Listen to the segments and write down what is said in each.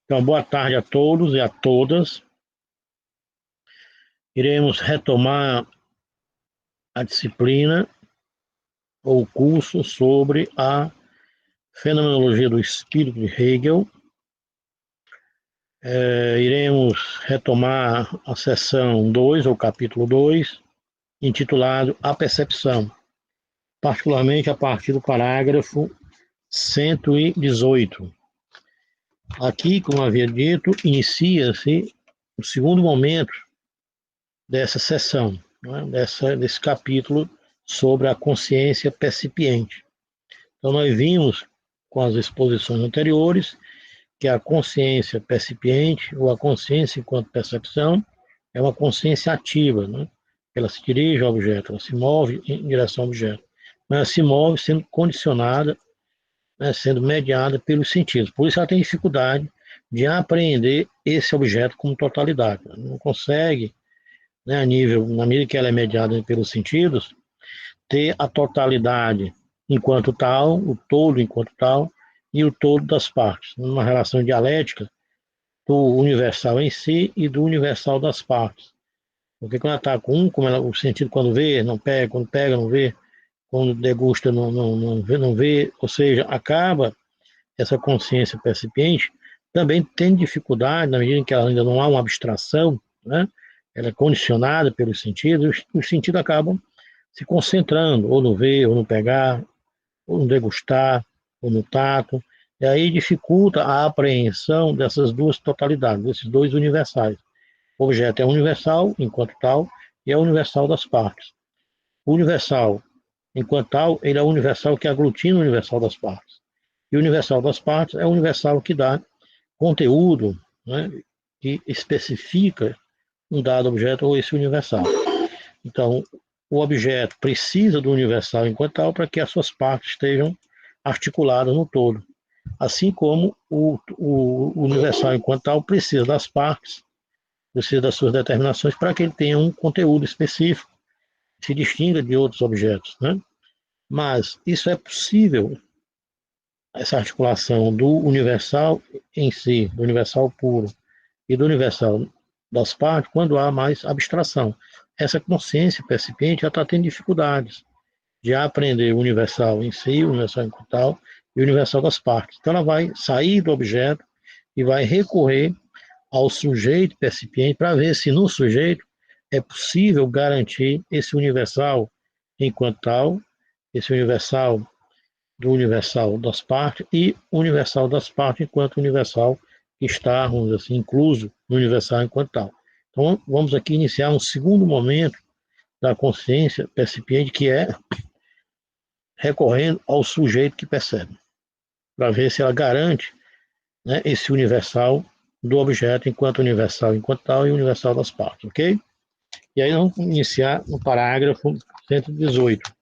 Então, boa tarde a todos e a todas. Iremos retomar a disciplina ou curso sobre a fenomenologia do espírito de Hegel. Iremos retomar a seção 2, ou capítulo 2, intitulado A Percepção, particularmente a partir do parágrafo 118. Aqui, como havia dito, inicia-se o segundo momento dessa sessão, né, desse capítulo sobre a consciência percipiente. Então, nós vimos com as exposições anteriores que a consciência percipiente, ou a consciência enquanto percepção, é uma consciência ativa, né? Ela se dirige ao objeto, ela se move em direção ao objeto, mas ela se move sendo condicionada, né, sendo mediada pelos sentidos. Por isso ela tem dificuldade de apreender esse objeto como totalidade. Ela não consegue, né, na medida que ela é mediada pelos sentidos, ter a totalidade enquanto tal, o todo enquanto tal, e o todo das partes, numa relação dialética do universal em si e do universal das partes. Porque quando ela está com um, como ela, o sentido quando vê, não pega, quando pega, não vê, quando degusta, não vê, ou seja, acaba essa consciência percipiente também tem dificuldade, na medida em que ela ainda não há uma abstração, né? Ela é condicionada pelos sentidos, os sentidos acabam se concentrando, ou no ver, ou no pegar, ou no degustar, ou no tato, e aí dificulta a apreensão dessas duas totalidades, desses dois universais. O objeto é universal enquanto tal, e é universal das partes. O universal enquanto tal, ele é o universal que aglutina o universal das partes. E o universal das partes é o universal que dá conteúdo, né, que especifica um dado objeto ou esse universal. Então, o objeto precisa do universal enquanto tal para que as suas partes estejam articuladas no todo. Assim como o universal enquanto tal precisa das partes, precisa das suas determinações para que ele tenha um conteúdo específico, se distinga de outros objetos, né? Mas isso é possível, essa articulação do universal em si, do universal puro e do universal das partes, quando há mais abstração. Essa consciência percipiente já está tendo dificuldades de aprender o universal em si, o universal enquanto tal, e o universal das partes. Então ela vai sair do objeto e vai recorrer ao sujeito percipiente para ver se no sujeito é possível garantir esse universal enquanto tal, esse universal do universal das partes e universal das partes enquanto universal que está, vamos dizer assim, incluso no universal enquanto tal. Então, vamos aqui iniciar um segundo momento da consciência percipiente, que é recorrendo ao sujeito que percebe, para ver se ela garante, né, esse universal do objeto enquanto universal enquanto tal e universal das partes, ok? E aí vamos iniciar no parágrafo 118.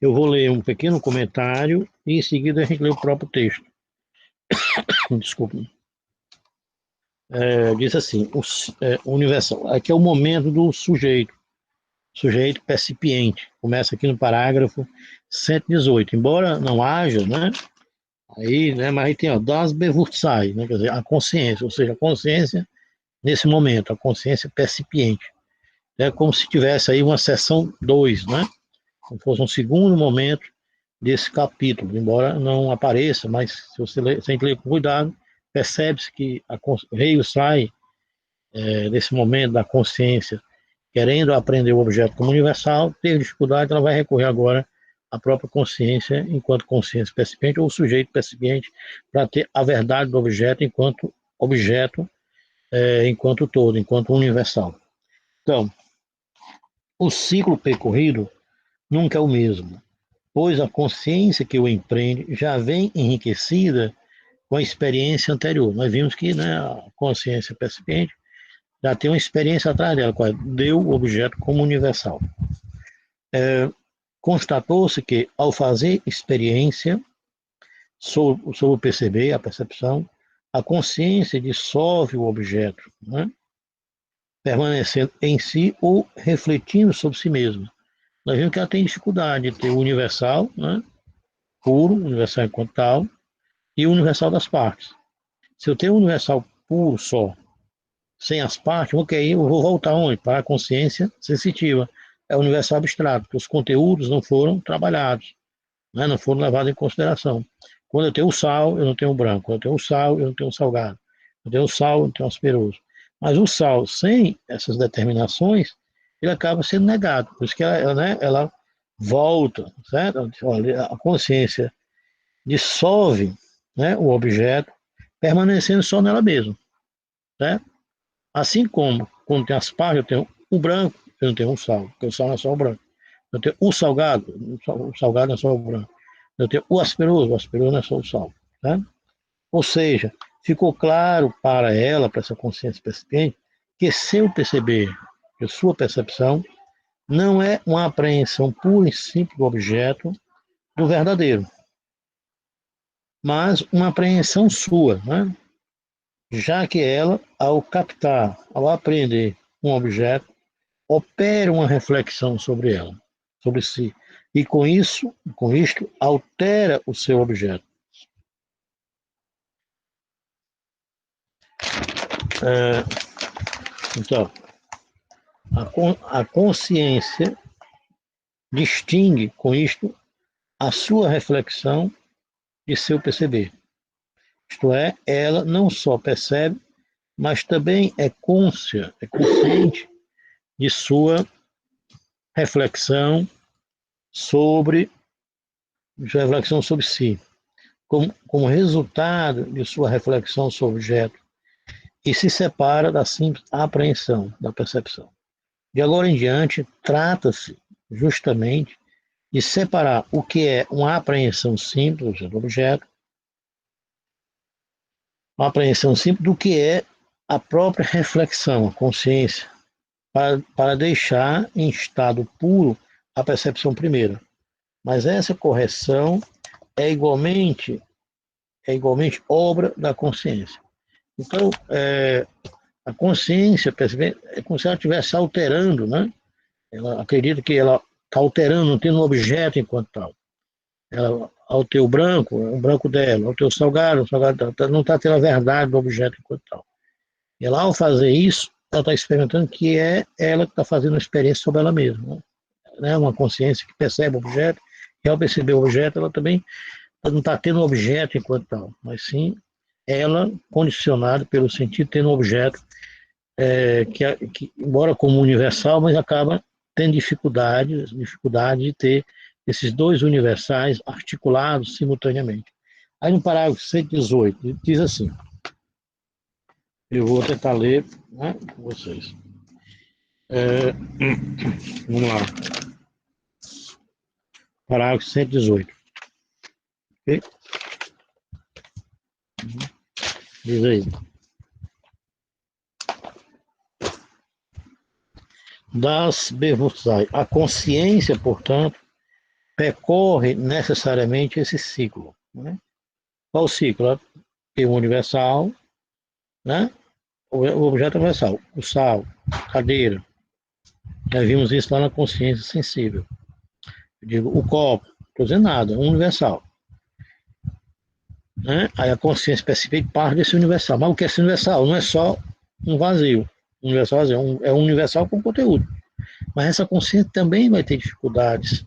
Eu vou ler um pequeno comentário e em seguida a gente lê o próprio texto. Desculpe. Diz assim, o universal, aqui é o momento do sujeito percipiente. Começa aqui no parágrafo 118. Embora não haja, né? Aí, né, mas aí tem, ó, das Bewusstsein, né, quer dizer, a consciência, ou seja, a consciência nesse momento, a consciência percipiente. É como se tivesse aí uma seção 2, né? Como fosse um segundo momento desse capítulo, embora não apareça, mas se você ler, sem ler com cuidado, percebe-se que o rei sai nesse momento da consciência, querendo aprender o objeto como universal, teve dificuldade, ela vai recorrer agora à própria consciência, enquanto consciência percipiente, ou sujeito percipiente, para ter a verdade do objeto, enquanto todo, enquanto universal. Então, o ciclo percorrido nunca é o mesmo, pois a consciência que o empreende já vem enriquecida com a experiência anterior. Nós vimos que, né, a consciência percipiente já tem uma experiência atrás dela, qual deu o objeto como universal. Constatou-se que, ao fazer experiência sobre o perceber, a percepção, a consciência dissolve o objeto, né, permanecendo em si ou refletindo sobre si mesmo. Nós vimos que ela tem dificuldade de ter o universal, né, puro, universal enquanto tal, e o universal das partes. Se eu tenho um universal puro só, sem as partes, ok, eu vou voltar onde? Para a consciência sensitiva. É o universal abstrato, porque os conteúdos não foram trabalhados, né? Não foram levados em consideração. Quando eu tenho o sal, eu não tenho o branco. Quando eu tenho o sal, eu não tenho o salgado. Quando eu tenho o sal, eu não tenho o asperoso. Mas o sal, sem essas determinações, ele acaba sendo negado. Por isso que ela volta, certo? A consciência dissolve, né, o objeto, permanecendo só nela mesma, certo? Assim como, quando tem as partes, eu tenho o branco, eu não tenho o sal, porque o sal não é só o branco. Eu tenho o salgado não é só o branco. Eu tenho o asperoso não é só o sal, certo? Ou seja, ficou claro para ela, para essa consciência percebente, que seu perceber, que sua percepção, não é uma apreensão pura e simples do objeto do verdadeiro, mas uma apreensão sua, né? Já que ela, ao captar, ao apreender um objeto, opera uma reflexão sobre ela, sobre si, e com isto, altera o seu objeto. Então, a consciência distingue com isto a sua reflexão de seu perceber. Isto é, ela não só percebe, mas também é consciente de sua reflexão sobre, si, como resultado de sua reflexão sobre o objeto, e se separa da simples apreensão, da percepção. De agora em diante, trata-se justamente de separar o que é uma apreensão simples do objeto, uma apreensão simples do que é a própria reflexão, a consciência, para deixar em estado puro a percepção primeira. Mas essa correção é igualmente obra da consciência. Então, a consciência, percebe, é como se ela estivesse alterando, né? Ela acredita que ela está alterando, não tendo um objeto enquanto tal. Ela, ao ter o branco dela, ao ter o salgado dela, não está tendo a verdade do objeto enquanto tal. E ela, ao fazer isso, ela está experimentando que é ela que está fazendo uma experiência sobre ela mesma. Né? Uma consciência que percebe o objeto, e ao perceber o objeto, ela também não está tendo um objeto enquanto tal, mas sim ela condicionada pelo sentido tendo um objeto que, embora como universal, mas acaba tendo dificuldade de ter esses dois universais articulados simultaneamente. Aí no parágrafo 118, diz assim, eu vou tentar ler, né, com vocês. Vamos lá. Parágrafo 118. Okay? Diz aí. Das Bevusai. A consciência, portanto, percorre necessariamente esse ciclo. Né? Qual ciclo? Tem o universal, né? O objeto universal, o sal, a cadeira. Já vimos isso lá na consciência sensível. Eu digo, o copo, não estou dizendo nada, é um universal. Né? Aí a consciência percebe parte desse universal. Mas o que é esse universal? Não é só um vazio. Universal vazio, é um universal com conteúdo. Mas essa consciência também vai ter dificuldades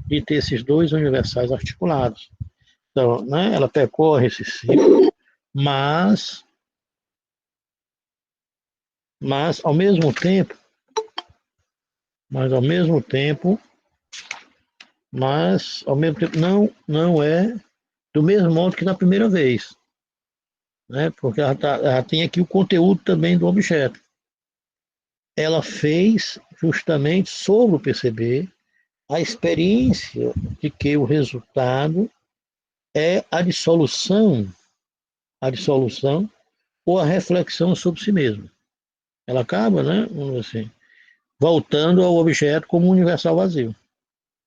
de ter esses dois universais articulados. Então, né, ela percorre esse ciclo, mas ao mesmo tempo, não é do mesmo modo que na primeira vez, né? Porque ela tem aqui o conteúdo também do objeto. Ela fez justamente sobre o perceber a experiência de que o resultado é a dissolução ou a reflexão sobre si mesmo. Ela acaba, né, assim, voltando ao objeto como um universal vazio.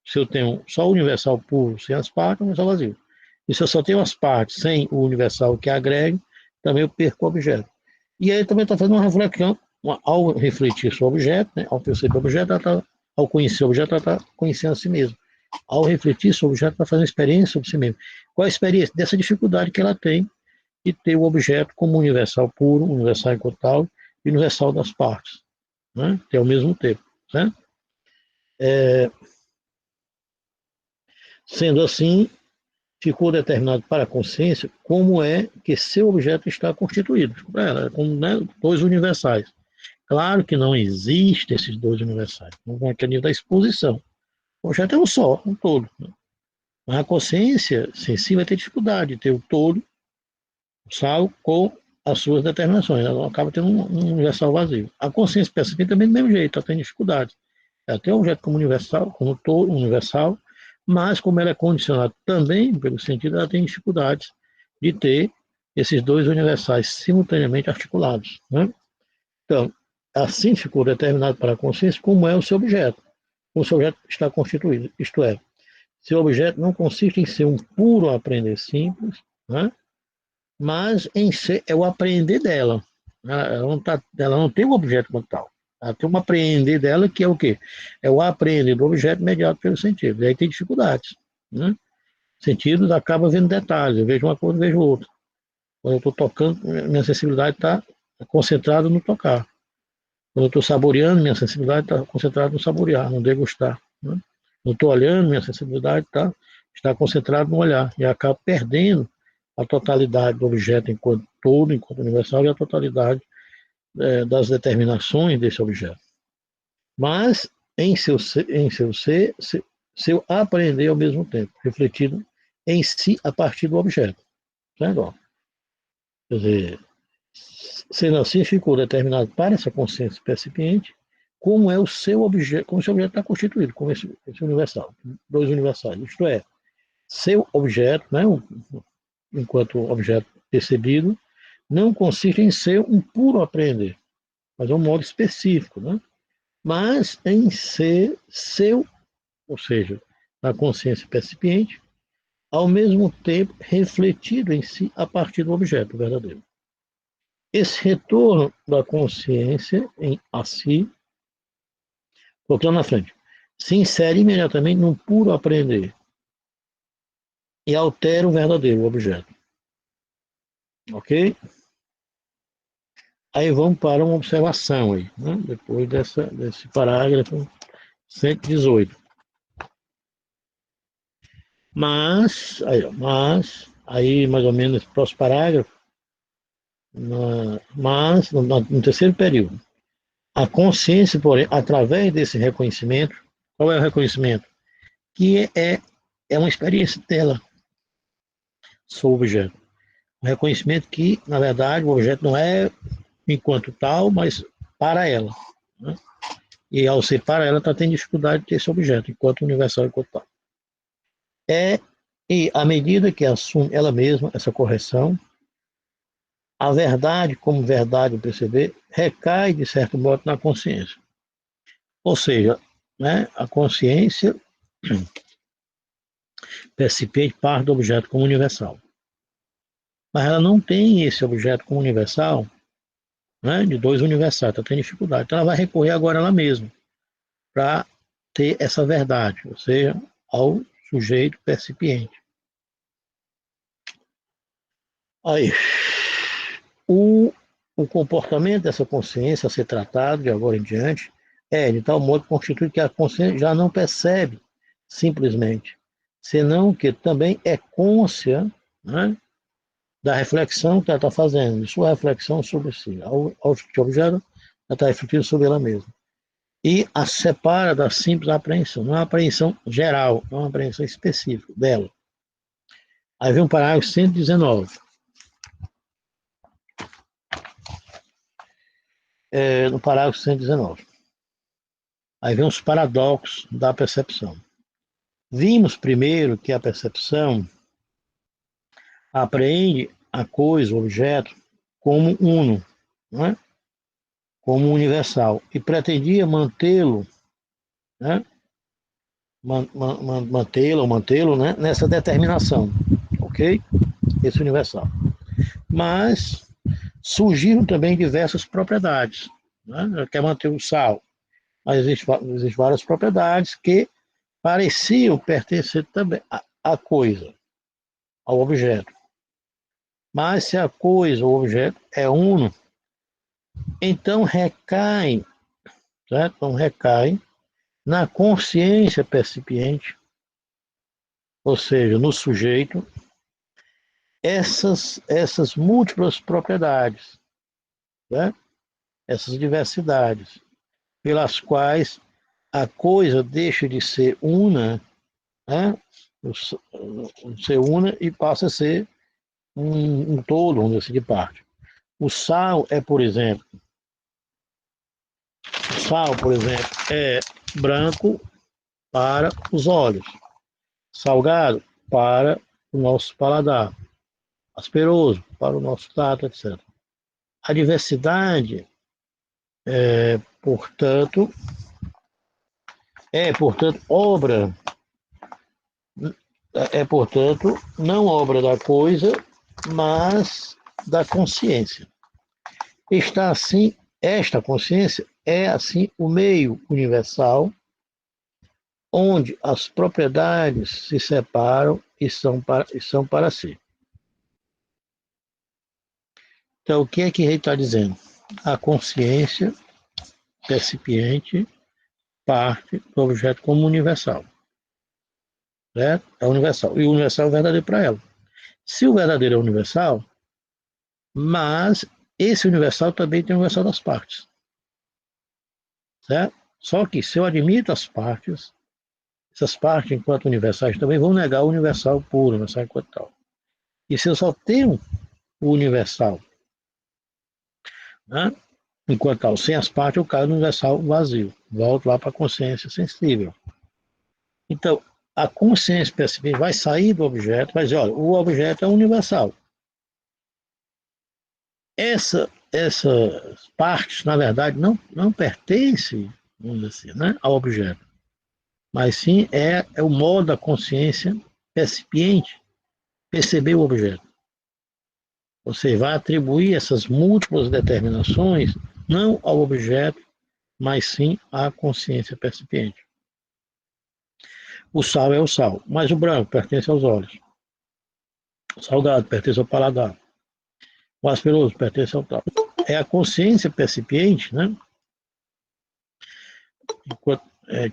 Se eu tenho só o universal puro sem as partes, é um universal vazio. E se eu só tenho as partes sem o universal que agregue, também eu perco o objeto. E aí também está fazendo uma reflexão, ao refletir sobre o objeto, né, ao perceber o objeto, ao conhecer o objeto, ela está conhecendo a si mesma. Ao refletir sobre o objeto, ela está fazendo experiência sobre si mesma. Qual a experiência? Dessa dificuldade que ela tem e ter o objeto como universal puro, universal enquanto tal, e universal das partes, né? Que é ao mesmo tempo, né? Sendo assim, ficou determinado para a consciência como é que seu objeto está constituído, como, né, dois universais. Claro que não existem esses dois universais, não vão aqui a nível da exposição. O objeto é um só, um todo, né? Mas a consciência sensível vai ter dificuldade de ter o todo, o sal, com as suas determinações. Ela acaba tendo um universal vazio. A consciência percebida também do mesmo jeito, ela tem dificuldade. Ela tem o objeto como universal, como todo universal, mas como ela é condicionada também pelo sentido, ela tem dificuldades de ter esses dois universais simultaneamente articulados, né? Então, assim ficou determinado para a consciência como é o seu objeto, como o seu objeto está constituído, isto é, seu objeto não consiste em ser um puro aprender simples, né? Mas em ser, é o aprender dela. Ela não tem um objeto como tal. Ela tem um aprender dela que é o quê? É o aprender do objeto mediado pelo sentido. E aí tem dificuldades, né? Sentidos acaba vendo detalhes. Eu vejo uma coisa, eu vejo outra. Quando eu estou tocando, minha sensibilidade está concentrada no tocar. Quando eu estou saboreando, minha sensibilidade está concentrada no saborear, no degustar, né? Quando eu estou olhando, minha sensibilidade está concentrada no olhar. E acaba perdendo a totalidade do objeto enquanto todo, enquanto universal, e a totalidade das determinações desse objeto. Mas seu aprender ao mesmo tempo, refletido em si a partir do objeto. Certo? Quer dizer, sendo assim, ficou determinado para essa consciência percipiente como é o seu objeto, como o seu objeto está constituído, como esse universal, dois universais, isto é, seu objeto, né, enquanto objeto percebido, não consiste em ser um puro aprender, mas é um modo específico, né? Mas em ser seu, ou seja, na consciência percipiente, ao mesmo tempo refletido em si a partir do objeto verdadeiro. Esse retorno da consciência em a si, voltando na frente, se insere imediatamente num puro aprender e altera o verdadeiro objeto. Ok? Aí vamos para uma observação aí, né? Depois desse parágrafo 118. Aí mais ou menos no próximo parágrafo, no terceiro período, a consciência, porém, através desse reconhecimento, qual é o reconhecimento? Que é uma experiência dela sobre o objeto. Um reconhecimento que, na verdade, o objeto não é enquanto tal, mas para ela, né? E ao ser para ela, está tendo dificuldade de ter esse objeto, enquanto universal, enquanto tal. E à medida que assume ela mesma essa correção, a verdade, como verdade perceber, recai, de certo modo, na consciência. Ou seja, né, a consciência percipiente parte do objeto como universal. Mas ela não tem esse objeto como universal, né, de dois universais, está tendo dificuldade. Então ela vai recorrer agora ela mesma para ter essa verdade, ou seja, ao sujeito percipiente. Aí, o, o comportamento dessa consciência a ser tratado de agora em diante é de tal modo constituído que a consciência já não percebe simplesmente, senão que também é cônscia, né, da reflexão que ela está fazendo, de sua reflexão sobre si. Ao objeto, ela está refletindo sobre ela mesma. E a separa da simples apreensão. Não é uma apreensão geral, é uma apreensão específica dela. Aí vem o parágrafo 119. No parágrafo 119. Aí vem os paradoxos da percepção. Vimos primeiro que a percepção apreende a coisa, o objeto, como uno, né? Como universal, e pretendia mantê-lo, né? Mantê-lo, né? Nessa determinação, ok? Esse universal. Mas surgiram também diversas propriedades, né? Ela quer manter o sal, mas existem várias propriedades que pareciam pertencer também à coisa, ao objeto. Mas se a coisa, o objeto, é uno, então recai, certo? Então recai na consciência percipiente, ou seja, no sujeito, essas múltiplas propriedades, né? Essas diversidades, pelas quais a coisa deixa de ser una, né? Ser una e passa a ser um todo, vamos dizer assim, de parte. O sal é, por exemplo, é branco para os olhos, salgado para o nosso paladar, asperoso para o nosso tato, etc. A diversidade, portanto, portanto, portanto, não obra da coisa, mas da consciência. Está assim, esta consciência é assim o meio universal onde as propriedades se separam e são para si. Então, o que é que ele está dizendo? A consciência percipiente parte do objeto como universal. Certo? É universal. E o universal é verdadeiro para ela. Se o verdadeiro é universal, mas esse universal também tem o universal das partes. Certo? Só que se eu admito as partes, essas partes, enquanto universais, também vão negar o universal puro, o universal enquanto tal. E se eu só tenho o universal, né, enquanto tal, sem as partes, eu caio no universal vazio. Volto lá para a consciência sensível. Então, a consciência percebida vai sair do objeto, vai dizer, olha, o objeto é universal. Essas partes, na verdade, não pertencem, vamos dizer assim, né, ao objeto, mas sim é o modo da consciência percipiente perceber o objeto. Você vai atribuir essas múltiplas determinações não ao objeto, mas sim à consciência percipiente. O sal é o sal, mas o branco pertence aos olhos. O salgado pertence ao paladar. O asperoso pertence ao tal. É a consciência percipiente, né,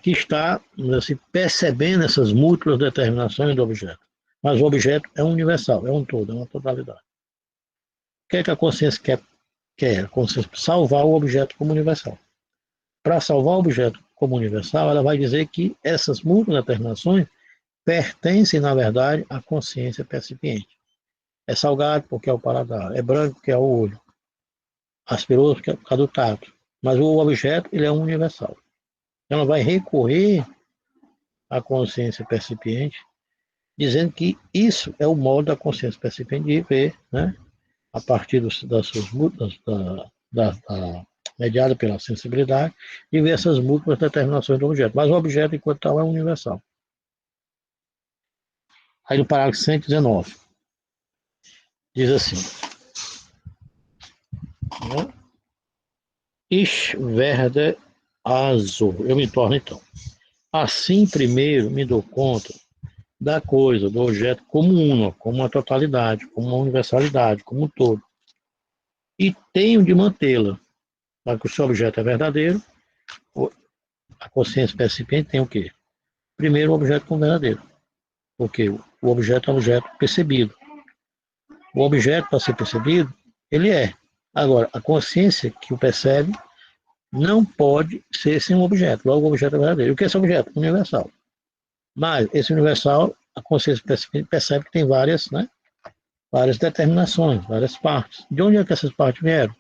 que está assim, percebendo essas múltiplas determinações do objeto. Mas o objeto é universal, é um todo, é uma totalidade. O que é que a consciência quer? A consciência salvar o objeto como universal. Para salvar o objeto como universal, ela vai dizer que essas múltiplas determinações pertencem, na verdade, à consciência percipiente. É salgado porque é o paladar, é branco porque é o olho, asperoso porque é por causa do tato. Mas o objeto, ele é universal. Ela vai recorrer à consciência percipiente, dizendo que isso é o modo da consciência percipiente de ver, né, a partir das suas múltiplas, mediada pela sensibilidade, de ver essas múltiplas determinações do objeto. Mas o objeto, enquanto tal, é universal. Aí no parágrafo 119, diz assim, né? Ich werde also, eu me torno então. Assim, primeiro, me dou conta da coisa, do objeto como uno, como uma totalidade, como uma universalidade, como um todo. E tenho de mantê-la. Para que o seu objeto é verdadeiro, a consciência percipiente tem o quê? Primeiro, o objeto como verdadeiro. Porque o objeto é um objeto percebido. O objeto, para ser percebido, ele é. Agora, a consciência que o percebe não pode ser sem um objeto. Logo, o objeto é verdadeiro. E o que é esse objeto? Universal. Mas esse universal, a consciência percebe que tem várias, né, várias determinações, várias partes. De onde é que essas partes vieram?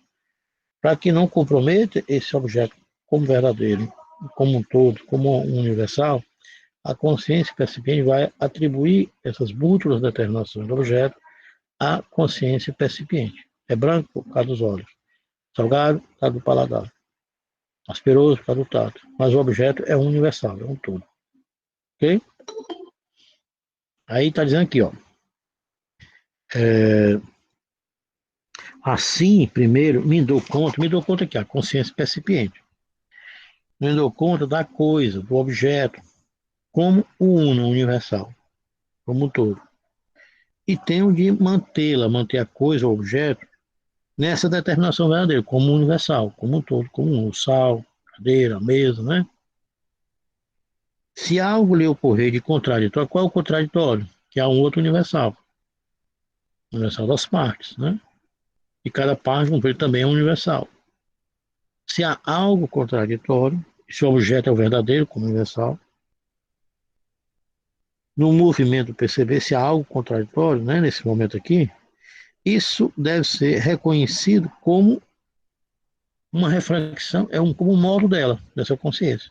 Para que não comprometa esse objeto como verdadeiro, como um todo, como um universal, a consciência percipiente vai atribuir essas múltiplas determinações do objeto à consciência percipiente. É branco por causa dos olhos, salgado por causa do paladar, asperoso por causa do tato. Mas o objeto é universal, é um todo. Ok? Aí está dizendo aqui, ó. É, assim, primeiro, me dou conta que a consciência percipiente. Me dou conta da coisa, do objeto, como o uno universal, como um todo. e tem o de mantê-la, manter a coisa, o objeto, nessa determinação verdadeira, como universal, como um todo, como um, o sal, a cadeira, a mesa, né? Se algo lhe ocorrer de contraditório, qual é o contraditório? Que há um outro universal, universal das partes, né? E cada parte, como ele também é universal. Se há algo contraditório, se o objeto é o verdadeiro, como universal, no movimento perceber se há algo contraditório, né, nesse momento aqui, isso deve ser reconhecido como uma reflexão, como um modo dela, dessa consciência.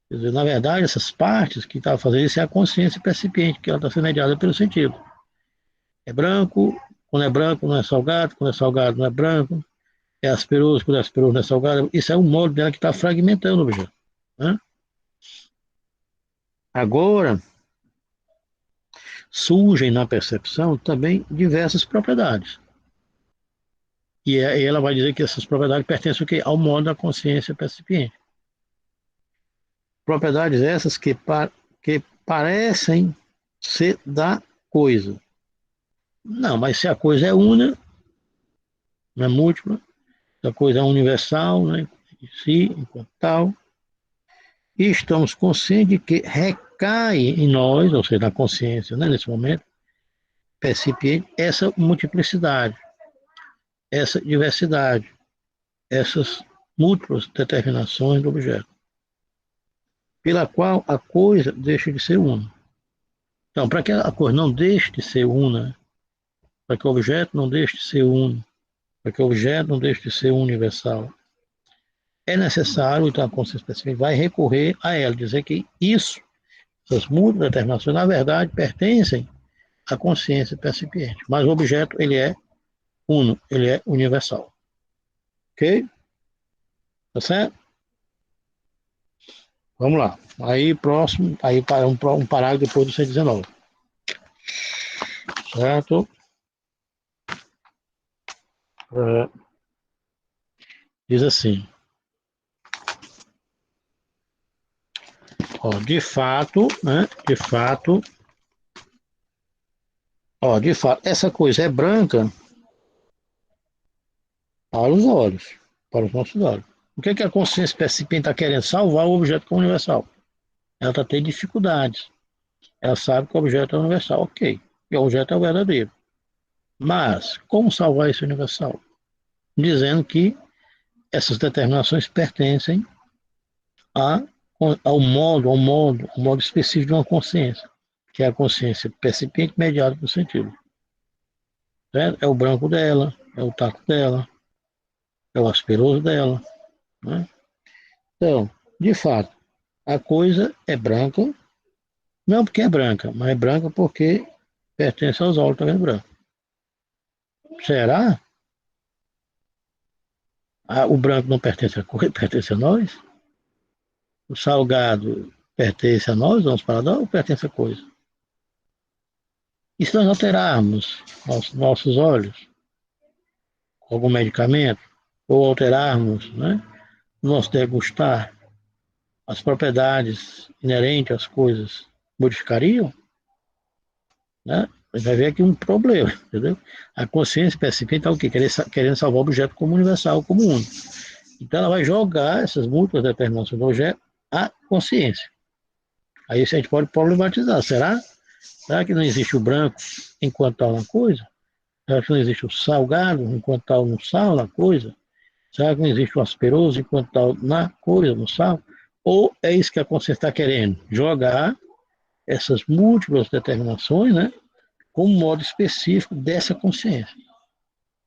Quer dizer, na verdade, essas partes que está fazendo isso é a consciência percipiente, que ela está sendo mediada pelo sentido. É branco, quando é branco não é salgado, quando é salgado não é branco, é asperoso, quando é asperoso não é salgado. Isso é um modo dela que está fragmentando o objeto. Né? Agora, surgem na percepção também diversas propriedades. E ela vai dizer que essas propriedades pertencem ao modo da consciência percipiente. Propriedades essas que parecem ser da coisa. Não, mas se a coisa é una, não é múltipla, se a coisa é universal, né, em si, enquanto tal, e estamos conscientes de que recai em nós, ou seja, na consciência, né, nesse momento, percipiente, essa multiplicidade, essa diversidade, essas múltiplas determinações do objeto, pela qual a coisa deixa de ser una. Então, para que a coisa não deixe de ser una, para que o objeto não deixe de ser uno, para que o objeto não deixe de ser universal, é necessário, então a consciência específica vai recorrer a ela, dizer que isso, essas múltiplas determinações, na verdade, pertencem à consciência percipiente, mas o objeto, ele é uno, ele é universal. Ok? Tá certo? Vamos lá. Aí, próximo, aí para um parágrafo depois do 119. Certo? É, diz assim, ó, de fato, né, de fato, essa coisa é branca para os olhos, para os nossos olhos. O que é que a consciência percipiente está querendo? Salvar o objeto como universal. Ela está tendo dificuldades. Ela sabe que o objeto é universal, ok. E o objeto é o verdadeiro. Mas, como salvar esse universal? Dizendo que essas determinações pertencem a, ao modo específico de uma consciência, que é a consciência percipiente mediada pelo sentido. Certo? É o branco dela, é o taco dela, é o asperoso dela. Né? Então, de fato, a coisa é branca, não porque é branca, mas é branca porque pertence aos olhos também branco. Será? O branco não pertence à coisa, pertence a nós? O salgado pertence a nós, vamos para nós, ou pertence à coisa? E se nós alterarmos nossos olhos com algum medicamento, ou alterarmos, né, nosso degustar, as propriedades inerentes às coisas modificariam? Né? Você vai ver aqui um problema, entendeu? A consciência percebente está o quê? Querendo salvar o objeto como universal, como único. Então ela vai jogar essas múltiplas determinações do objeto à consciência. Aí a gente pode problematizar. Será que não existe o branco enquanto tal na coisa? Será que não existe o salgado enquanto tal no sal, na coisa? Será que não existe o asperoso enquanto tal na coisa, no sal? Ou é isso que a consciência está querendo? Jogar essas múltiplas determinações, né? Como modo específico dessa consciência.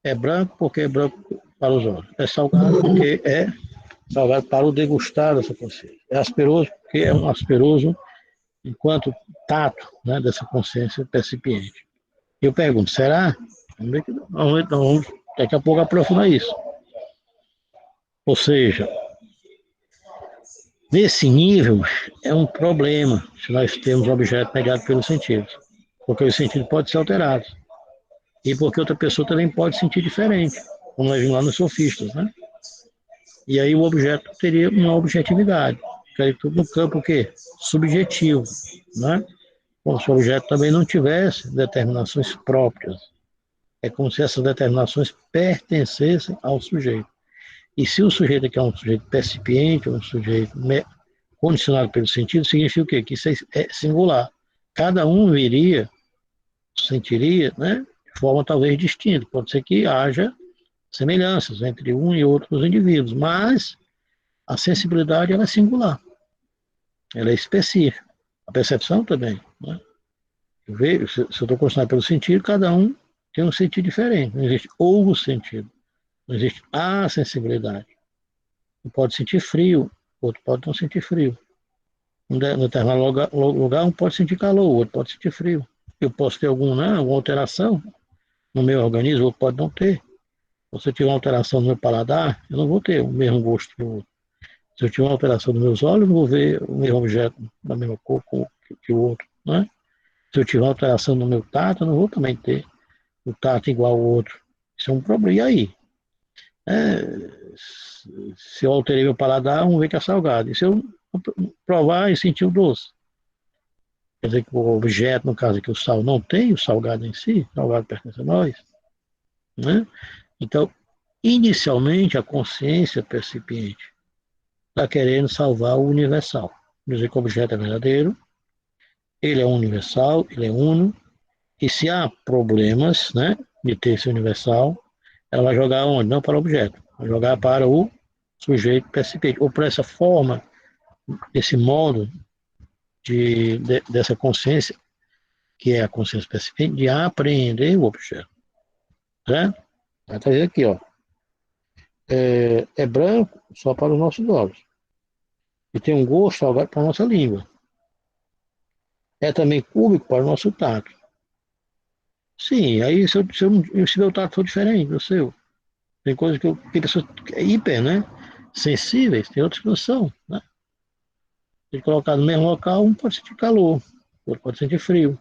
É branco porque é branco para os olhos. É salgado porque é salgado para o degustar dessa consciência. É asperoso porque é um asperoso enquanto tato, né, dessa consciência percipiente. Eu pergunto, será? Vamos daqui a pouco aprofundar isso. Ou seja, nesse nível é um problema se nós temos objeto negado pelos sentidos. Porque os sentidos podem ser alterados. E porque outra pessoa também pode sentir diferente, como nós vimos lá nos sofistas, né? E aí o objeto teria uma objetividade, que é tudo no campo o quê? Subjetivo, né? como se o objeto também não tivesse determinações próprias. É como se essas determinações pertencessem ao sujeito. E se o sujeito aqui é um sujeito percipiente, um sujeito condicionado pelo sentido, significa o quê? Que isso é singular. Cada um viria, sentiria, né, de forma talvez distinta. Pode ser que haja semelhanças entre um e outros indivíduos, mas a sensibilidade ela é singular, ela é específica. A percepção também. Né? Eu vejo, se eu estou condicionado pelo sentido, cada um tem um sentido diferente. Não existe o sentido, não existe a sensibilidade. Um pode sentir frio, outro pode não sentir frio. Um determinado lugar, um pode sentir calor, outro pode sentir frio. Eu posso ter alguma alteração no meu organismo, outro pode não ter. Se eu tiver uma alteração no meu paladar, eu não vou ter o mesmo gosto que o outro. Se eu tiver uma alteração nos meus olhos, eu não vou ver o mesmo objeto da mesma cor que o outro. Né? Se eu tiver uma alteração no meu tato, eu não vou também ter o tato igual ao outro. Isso é um problema. E aí? Se eu alterei meu paladar, vamos ver que é salgado. E se eu provar e sentir o doce? Quer dizer que o objeto, no caso aqui, o sal, não tem o salgado em si, o salgado pertence a nós. Né? Então, inicialmente, a consciência percipiente está querendo salvar o universal. Dizer que o objeto é verdadeiro, ele é universal, ele é uno, e se há problemas, né, de ter esse universal, ela vai jogar onde? Não para o objeto, vai jogar para o sujeito percipiente, ou para essa forma, esse modo dessa consciência, que é a consciência percipiente, de apreender o objeto. Né? Vai trazer aqui, ó. É branco só para os nossos olhos. E tem um gosto salgado para a nossa língua. É também cúbico para o nosso tato. Sim, aí se meu tato for diferente do seu, tem coisas que tem pessoas que é hiper, né? Sensíveis, tem outras que não são, né? Se colocar no mesmo local, um pode sentir calor, outro pode sentir frio.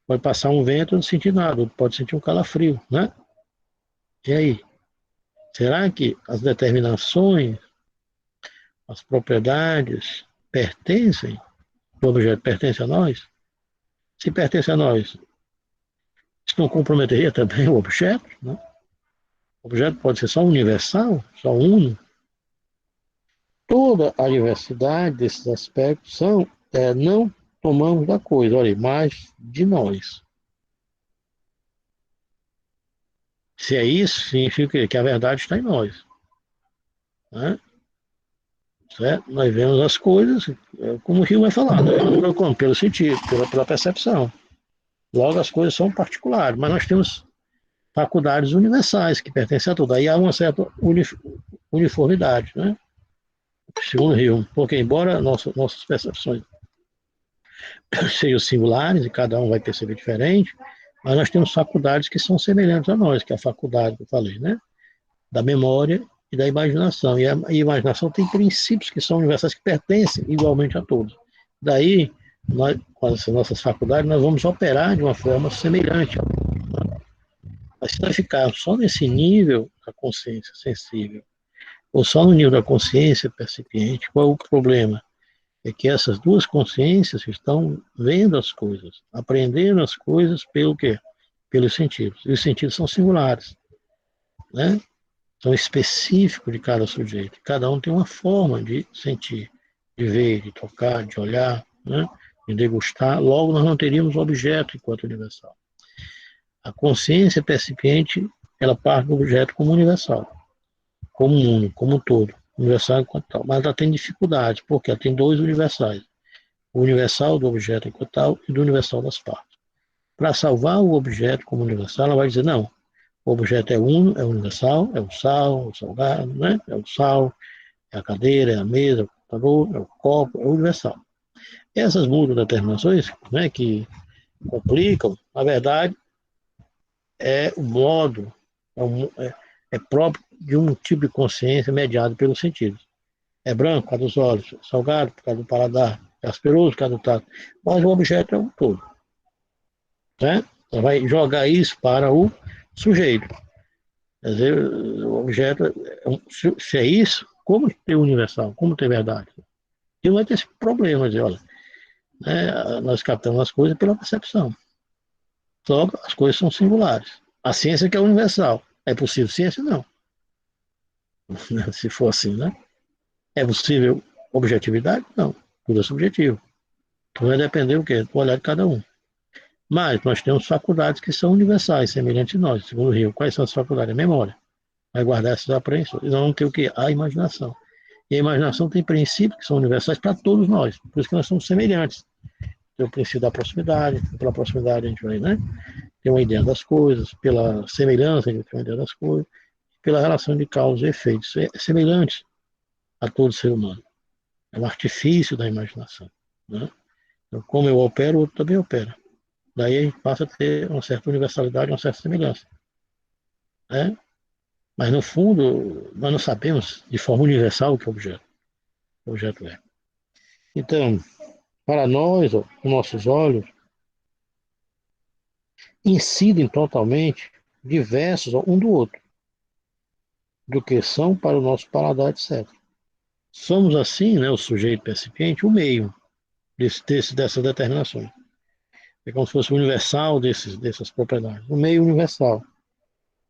Pode passar um vento e não sentir nada, outro pode sentir um calafrio, né? E aí? Será que as determinações, as propriedades pertencem, o objeto pertence a nós? Se pertence a nós, isso não comprometeria também o objeto, né? O objeto pode ser só universal, só uno. Toda a diversidade desses aspectos não tomamos da coisa, olha, mas de nós. Se é isso, significa que a verdade está em nós. Né? Certo? Nós vemos as coisas, como o Rio vai falar, né? Pelo sentido, pela percepção. Logo, as coisas são particulares, mas nós temos faculdades universais que pertencem a tudo. Aí há uma certa uniformidade, né? Segundo o Rio, porque embora nossas percepções sejam singulares e cada um vai perceber diferente, mas nós temos faculdades que são semelhantes a nós, que é a faculdade que eu falei, né? Da memória e da imaginação. E a imaginação tem princípios que são universais que pertencem igualmente a todos. Daí, nós, com as nossas faculdades, nós vamos operar de uma forma semelhante. Mas se nós ficarmos só nesse nível da consciência sensível, ou só no nível da consciência percipiente, qual é o problema? É que essas duas consciências estão vendo as coisas, aprendendo as coisas pelo quê? Pelos sentidos. E os sentidos são singulares, né? São específicos de cada sujeito. Cada um tem uma forma de sentir, de ver, de tocar, de olhar, né? De degustar. Logo, nós não teríamos objeto enquanto universal. A consciência percipiente, ela parte do objeto como universal, como uno, como um todo. Universal enquanto tal. Mas ela tem dificuldade, porque ela tem dois universais. O universal do objeto enquanto tal e do universal das partes. Para salvar o objeto como universal, ela vai dizer, não, o objeto é uno, é universal, é o sal, o salgado, né? É o sal, é a cadeira, é a mesa, é o computador, é o copo, é o universal. Essas determinações, né, que complicam, na verdade, é o modo, é próprio de um tipo de consciência mediado pelos sentidos. É branco por causa dos olhos, salgado por causa do paladar, é asperoso por causa do tato, mas o objeto é um todo. Né? Então vai jogar isso para o sujeito. Quer dizer, o objeto, se é isso, como ter universal, como ter verdade? E não vai ter esse problema, dizer, olha, né? Nós captamos as coisas pela percepção. Só que as coisas são singulares. A ciência que é universal. É possível ciência? Não. Se for assim, né? É possível objetividade? Não. Tudo é subjetivo. Tudo vai depender do quê? Do olhar de cada um. Mas nós temos faculdades que são universais, semelhantes a nós. Segundo o Rio, quais são as faculdades? A memória. Vai guardar essas apreensões. E nós vamos ter o quê? A imaginação. E a imaginação tem princípios que são universais para todos nós. Por isso que nós somos semelhantes. Tem o princípio da proximidade. Pela proximidade a gente vai, né? Ter uma ideia das coisas. Pela semelhança a gente tem uma ideia das coisas. Pela relação de causa e efeito. Isso é semelhante a todo ser humano. É um artifício da imaginação, né? Então, como eu opero, o outro também opera. Daí a gente passa a ter uma certa universalidade, uma certa semelhança, né? Mas, no fundo, nós não sabemos de forma universal o que o objeto é. Então, para nós, ó, os nossos olhos incidem totalmente diversos ó, um do outro, do que são para o nosso paladar, etc. Somos assim, né, o sujeito percipiente, o meio dessas determinações. É como se fosse o universal dessas propriedades, o meio universal,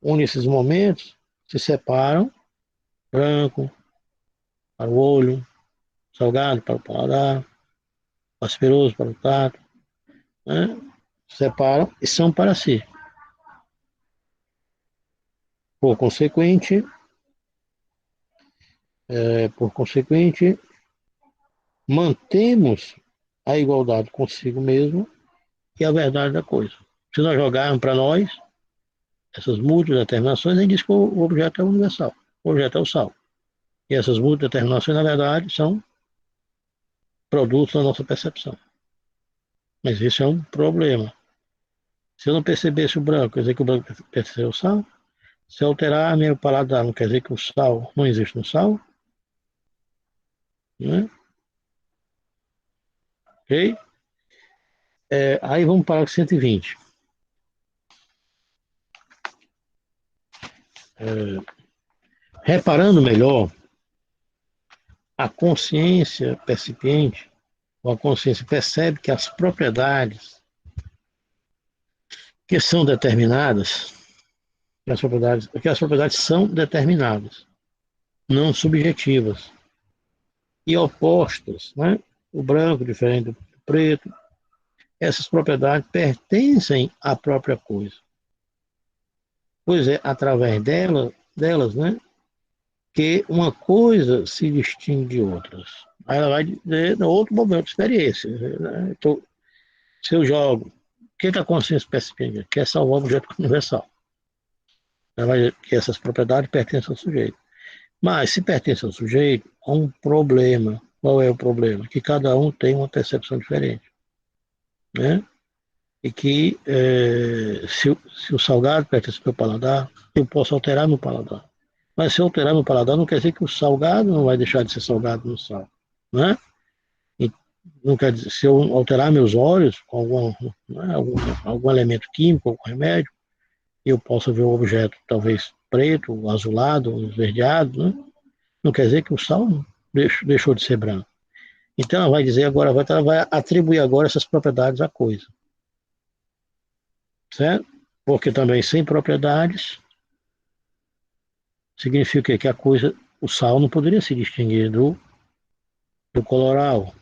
onde esses momentos se separam, branco para o olho, salgado para o paladar, asperoso para o tato, né? Separam e são para si. Por consequente, mantemos a igualdade consigo mesmo e a verdade da coisa. Se nós jogarmos para nós essas multideterminações, a gente diz que o objeto é universal, o objeto é o sal. E essas multideterminações, na verdade, são produtos da nossa percepção. Mas isso é um problema. Se eu não percebesse o branco, quer dizer que o branco percebeu o sal? Se eu alterar meu paladar, não quer dizer que o sal não existe no sal? Né? Ok? Aí vamos para o 120. Reparando melhor, a consciência percipiente, ou a consciência percebe que as propriedades que são determinadas, que as propriedades são determinadas, não subjetivas e opostas, né? O branco diferente do preto, essas propriedades pertencem à própria coisa. Pois é através delas, né, que uma coisa se distingue de outras. Aí ela vai dizer no outro momento de experiência. Né? Então, se eu jogo, o que a consciência percebe? Quer salvar o objeto universal. Ela vai dizer que essas propriedades pertencem ao sujeito. Mas se pertence ao sujeito, há um problema. Qual é o problema? Que cada um tem uma percepção diferente. Né? E que se o salgado pertence ao meu paladar, eu posso alterar meu paladar. Mas se eu alterar meu paladar, não quer dizer que o salgado não vai deixar de ser salgado no sal. Né? E não quer dizer, se eu alterar meus olhos com né, algum elemento químico, algum remédio, eu posso ver o objeto talvez preto, azulado, esverdeado, né? Não quer dizer que o sal deixou de ser branco. Então ela vai dizer agora, ela vai atribuir agora essas propriedades à coisa. Certo? Porque também sem propriedades significa o quê? Que a coisa, o sal não poderia se distinguir do coloral,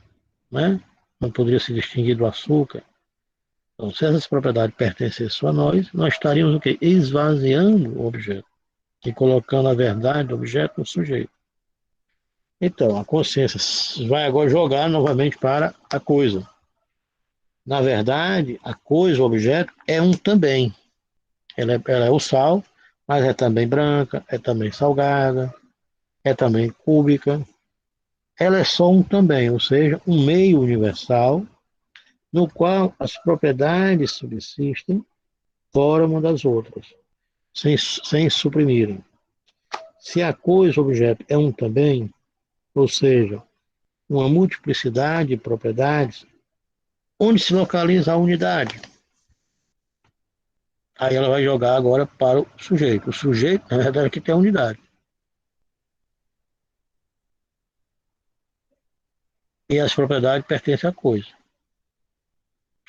né? Não poderia se distinguir do açúcar. Então, se essas propriedades pertencessem só a nós estaríamos o quê? Esvaziando o objeto e colocando a verdade do objeto no sujeito. Então, a consciência vai agora jogar novamente para a coisa. Na verdade, a coisa, o objeto, é um também. Ela é o sal, mas é também branca, é também salgada, é também cúbica. Ela é só um também, ou seja, um meio universal no qual as propriedades subsistem fora uma das outras, sem suprimirem. Se a coisa, o objeto, é um também, ou seja, uma multiplicidade de propriedades, onde se localiza a unidade? Aí ela vai jogar agora para o sujeito. O sujeito, na verdade, aqui tem a unidade. E as propriedades pertencem à coisa.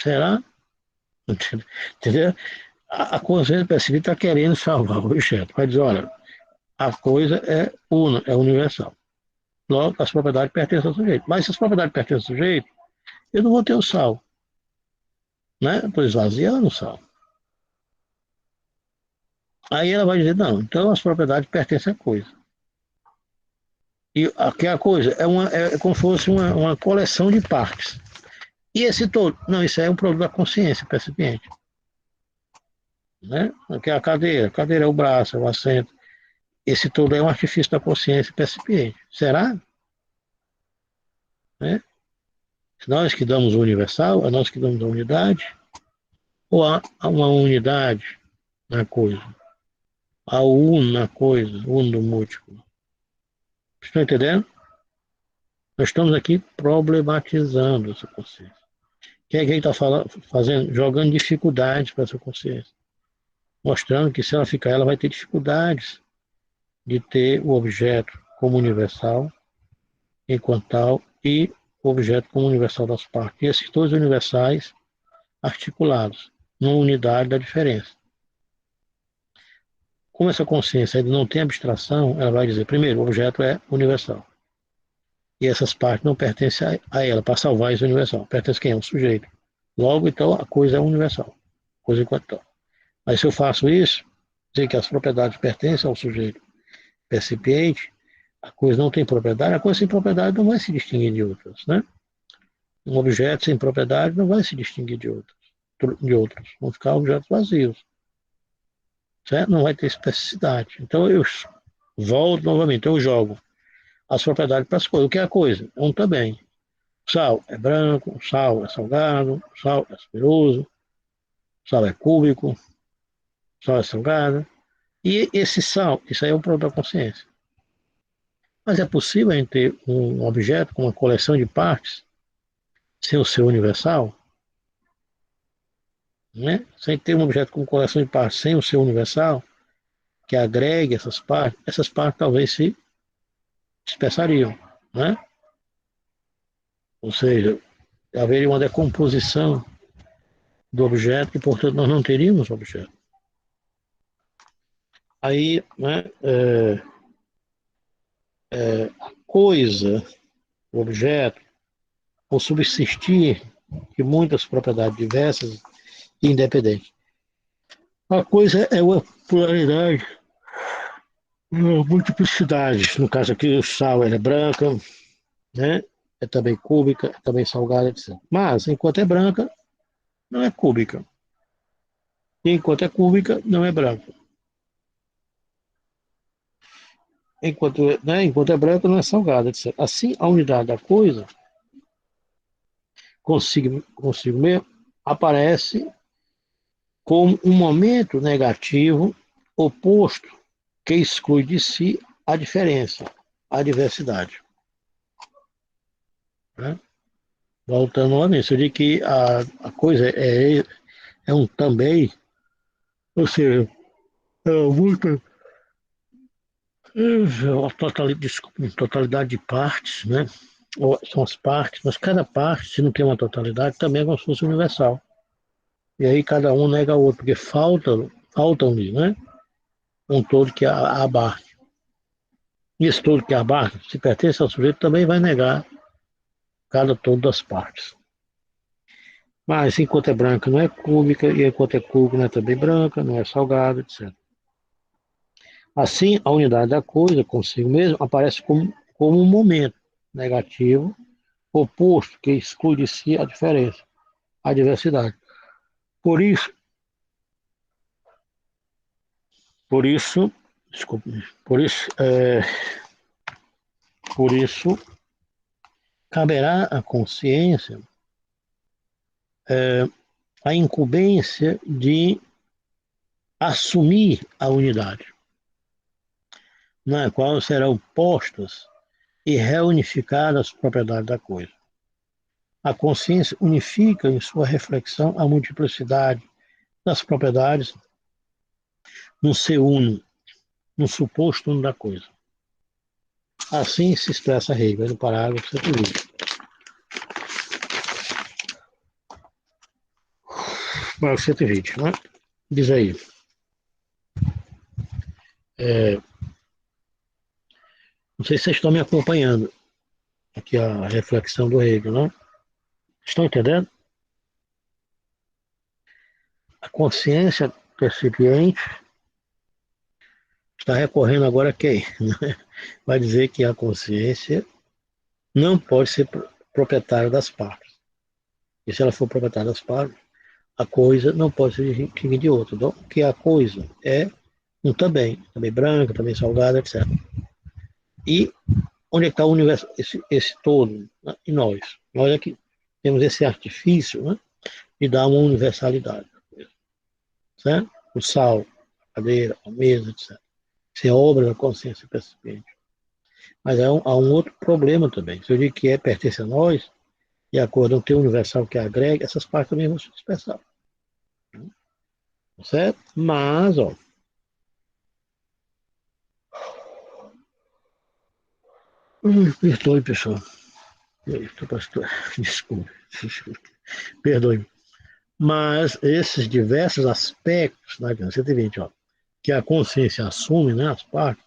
Será? Entendeu? A consciência percebida está querendo salvar o objeto. Vai dizer, olha, a coisa é una, é universal. Logo, as propriedades pertencem ao sujeito. Mas se as propriedades pertencem ao sujeito, eu não vou ter o sal. Né? Estou esvaziando o sal. Aí ela vai dizer, não, então as propriedades pertencem à coisa. E aqui a coisa é como se fosse uma coleção de partes. E esse todo, não, isso aí é um produto da consciência percipiente. Né? Aqui é a cadeira é o braço, é o assento. Esse todo é um artifício da consciência percipiente. Será? Né? Nós que damos o universal, é nós que damos a unidade, ou há uma unidade na coisa? Há o uno na coisa, o uno do múltiplo. Estão entendendo? Nós estamos aqui problematizando essa consciência. Quem é que está fazendo? Jogando dificuldades para essa consciência. Mostrando que se ela ficar, ela vai ter dificuldades de ter o objeto como universal, enquanto tal, e o objeto como universal das partes. E esses dois universais articulados, numa unidade da diferença. Como essa consciência ainda não tem abstração, ela vai dizer, primeiro, o objeto é universal. E essas partes não pertencem a ela, para salvar esse universal. Pertence a quem? Ao sujeito. Logo, então, a coisa é universal. Coisa enquanto tal. Mas se eu faço isso, dizer que as propriedades pertencem ao sujeito percipiente, a coisa não tem propriedade, a coisa sem propriedade não vai se distinguir de outras, né? Um objeto sem propriedade não vai se distinguir de outros. Vão ficar objetos vazios, certo? Não vai ter especificidade. Então eu volto novamente, eu jogo as propriedades para as coisas. O que é a coisa? Um também. Sal é branco, sal é salgado, sal é asperoso, sal é cúbico, sal é salgado. E esse sal, isso aí é um produto da consciência. Mas é possível a gente ter um objeto com uma coleção de partes sem o seu universal? Né? Sem ter um objeto com coleção de partes sem o seu universal, que agregue essas partes talvez se dispersariam. Né? Ou seja, haveria uma decomposição do objeto e, portanto, nós não teríamos objeto. Aí, né, a coisa, o objeto, por subsistir de muitas propriedades diversas e independentes. A coisa é uma pluralidade, uma multiplicidade. No caso aqui, o sal é branca, né? É também cúbica, é também salgada, etc. Mas, enquanto é branca, não é cúbica. E enquanto é cúbica, não é branca. Enquanto é branca, não é salgada, etc. Assim, a unidade da coisa, consigo mesmo, aparece como um momento negativo oposto que exclui de si a diferença, a diversidade. Né? Voltando novamente, eu digo que a coisa é um também, ou seja, é muito uma totalidade de partes, né? São as partes, mas cada parte, se não tem uma totalidade, também é como se fosse universal. E aí cada um nega o outro, porque faltam-lhe, né? Um todo que a abarque. E esse todo que a abarca, se pertence ao sujeito, também vai negar cada todo das partes. Mas enquanto é branca não é cúbica, e enquanto é cúbica não é também branca, não é salgada, etc. Assim, a unidade da coisa consigo mesmo aparece como um momento negativo, oposto, que exclui de si a diferença, a diversidade. Por isso, por isso, desculpe, por isso caberá à consciência a incumbência de assumir a unidade, na qual serão postas e reunificadas as propriedades da coisa. A consciência unifica em sua reflexão a multiplicidade das propriedades no seu uno, no suposto uno da coisa. Assim se expressa Hegel no parágrafo 120. Marco 120, né? Diz aí. Não sei se vocês estão me acompanhando aqui a reflexão do Hegel, né? Estão entendendo? A consciência percipiente está recorrendo agora a quem? Vai dizer que a consciência não pode ser proprietária das partes. E se ela for proprietária das partes, a coisa não pode ser distinguida de outra. Então, que a coisa é um também branca, também salgada, etc. E onde é que está o universo, esse todo? Né? E nós? Nós é que temos esse artifício, né, de dar uma universalidade. Certo? O sal, a cadeira, a mesa, etc. Isso é obra da consciência percipiente. Mas há um outro problema também. Se eu digo que pertence a nós, e a coisa não tem um universal que agrega, essas partes também vão se dispersar. Certo? Mas, ó. Perdoe, pessoal. Desculpe. Perdoe. Mas esses diversos aspectos da 120, ó, que a consciência assume, né, as partes,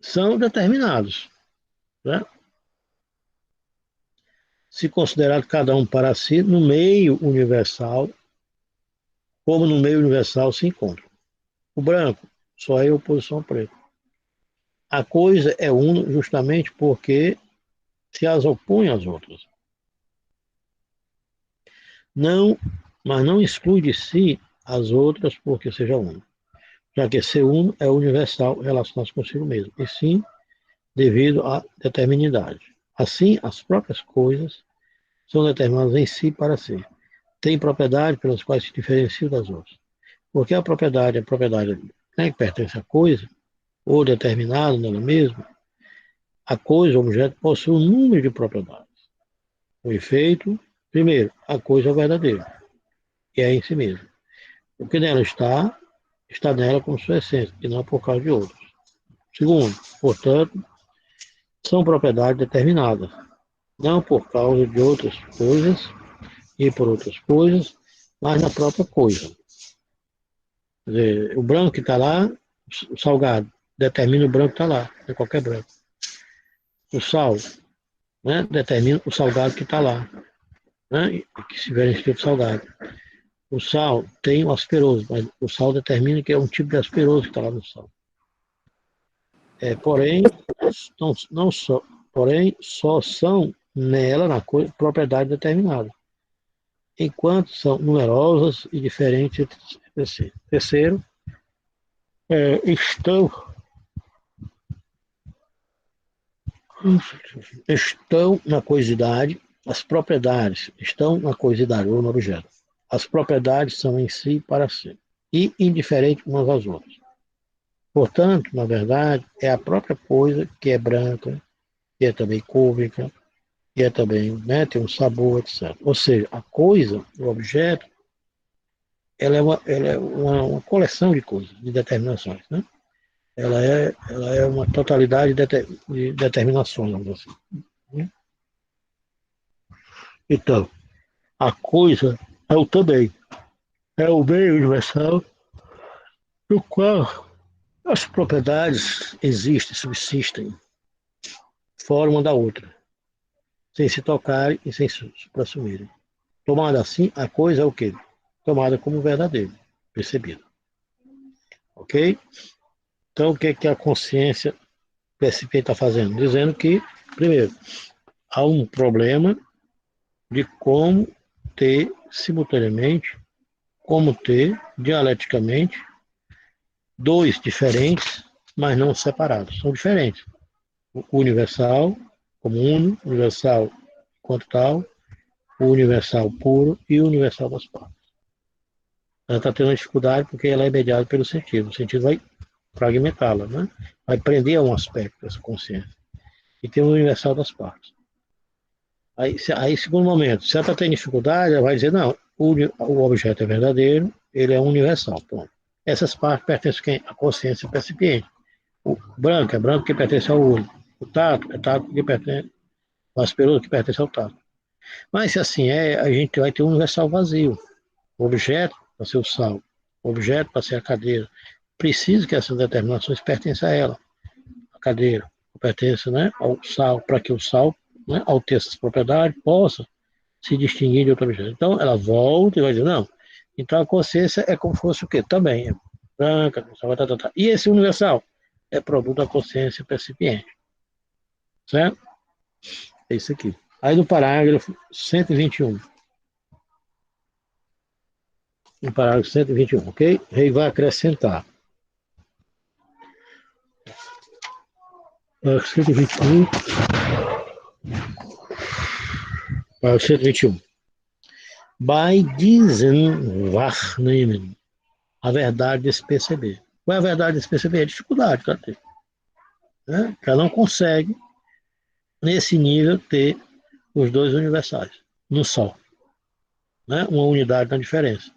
são determinados. Né? Se considerado cada um para si, no meio universal, como no meio universal se encontram. O branco só é oposição ao preto. A coisa é una justamente porque se as opõe às outras. Não, mas não exclui de si as outras porque seja uno. Já que ser uno é universal relacionado consigo mesmo, e sim devido à determinidade. Assim, as próprias coisas são determinadas em si para si. Têm propriedades pelas quais se diferenciam das outras. Porque a propriedade né, que pertence à coisa, ou determinada nela mesma, a coisa, o objeto, possui um número de propriedades. O efeito, primeiro, a coisa é verdadeira, que é em si mesma. O que nela está nela como sua essência, e não por causa de outros. Segundo, portanto, são propriedades determinadas, não por causa de outras coisas e por outras coisas, mas na própria coisa. Quer dizer, o branco que está lá, o salgado, determina o branco que está lá, é qualquer branco. O sal, né, determina o salgado que está lá, né, que estiver escrito salgado. O sal tem o asperoso, mas o sal determina que é um tipo de asperoso que está lá no sal. Porém, não só, porém, só são nela, na coisa, propriedade determinada, enquanto são numerosas e diferentes entre si. Terceiro, estão na coisidade, as propriedades estão na coisidade ou no objeto. As propriedades são em si para si e indiferentes umas às outras. Portanto, na verdade, é a própria coisa que é branca, que é também cômica, que é também, né, tem um sabor, etc. Ou seja, a coisa, o objeto, ela é uma coleção de coisas, de determinações, né? Ela é uma totalidade de determinações, vamos dizer assim. Né? Então, a coisa é o também, é o meio universal no qual as propriedades existem, subsistem, fora uma da outra, sem se tocarem e sem se suprassumirem. Tomada assim, a coisa é o quê? Tomada como verdadeiro, percebida. Ok? Então, o que, é que a consciência percipiente está fazendo? Dizendo que, primeiro, há um problema de como ter simultaneamente, como ter dialeticamente dois diferentes, mas não separados. São diferentes. O universal, como uno, universal enquanto tal, o universal puro e o universal das partes. Ela está tendo uma dificuldade porque ela é mediada pelo sentido. O sentido vai fragmentá-la, né? Vai prender a um aspecto dessa consciência. E tem o universal das partes. Aí, segundo momento, se ela está tendo dificuldade, ela vai dizer, não, o objeto é verdadeiro, ele é universal. Ponto. Essas partes pertencem a quem? A consciência percipiente. O branco é branco que pertence ao olho. O tato é tato que pertence ao asperoso que pertence ao tato. Mas se assim é, a gente vai ter um universal vazio. O objeto para ser o sal, o objeto para ser a cadeira. Preciso que essas determinações pertençam a ela. A cadeira pertence, né, ao sal, para que o sal, né, ao ter essas propriedades, possa se distinguir de outro objeto. Então, ela volta e vai dizer, não. Então, a consciência é como se fosse o quê? Também é branca, tá, tá, tá. E esse universal é produto da consciência percipiente. Certo? É isso aqui. Aí no parágrafo 121. No parágrafo 121, ok? Rei vai acrescentar. Parágrafo 121. Parágrafo 121. Bei diesen Wahrnehmen. A verdade desse perceber. Qual é a verdade desse perceber? É a dificuldade que ela tem. Né? Que ela não consegue, nesse nível, ter os dois universais no só. Né? Uma unidade na diferença.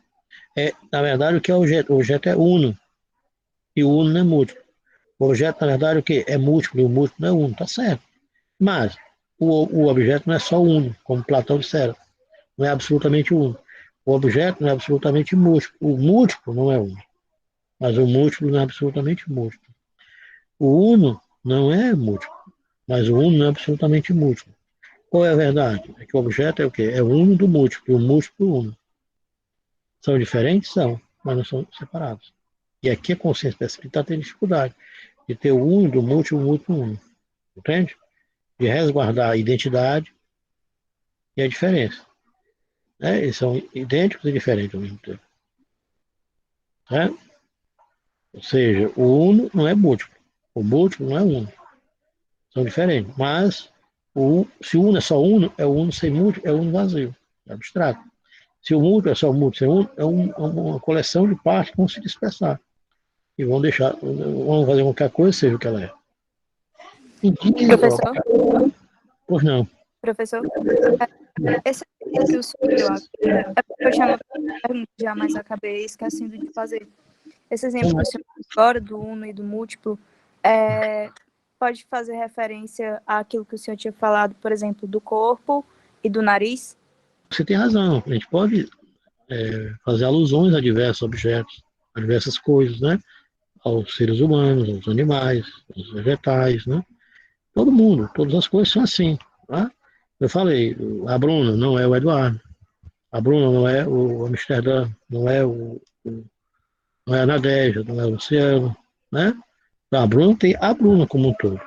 Na verdade, o que é o objeto? O objeto é uno. E o uno não é múltiplo. O objeto, na verdade, o que? É múltiplo. E o múltiplo não é uno. Tá certo. Mas o objeto não é só uno, como Platão dissera. Não é absolutamente uno. O objeto não é absolutamente múltiplo. O múltiplo não é uno. Mas o múltiplo não é absolutamente múltiplo. O uno não é múltiplo. Mas o uno não é absolutamente múltiplo. Qual é a verdade? É que o objeto é o quê? É o uno do múltiplo. E o múltiplo do uno. São diferentes? São, mas não são separados. E aqui a consciência específica tem dificuldade de ter o uno do múltiplo, o múltiplo uno. Entende? De resguardar a identidade e a diferença. Né? Eles são idênticos e diferentes ao mesmo tempo. Né? Ou seja, o uno não é múltiplo. O múltiplo não é uno. São diferentes. Mas se o uno é só uno, é o uno sem múltiplo, é o uno vazio. É abstrato. Se o múltiplo é só o múltiplo sem uno, é uma coleção de partes que vão se dispersar. E vão fazer qualquer coisa, seja o que ela é. Professor? Pois não. Professor? Esse que o senhor deu agora, é porque eu tinha pergunta já, mas acabei esquecendo de fazer. Esse exemplo que o senhor deu agora, do uno e do múltiplo, pode fazer referência àquilo que o senhor tinha falado, por exemplo, do corpo e do nariz? Você tem razão. A gente pode fazer alusões a diversos objetos, a diversas coisas, né? Aos seres humanos, aos animais, aos vegetais, né? Todo mundo, todas as coisas são assim. Tá? Eu falei, a Bruna não é o Eduardo, a Bruna não é o Amsterdã, não é a Nadege, não é o Luciano, né? A Bruna tem a Bruna como um todo.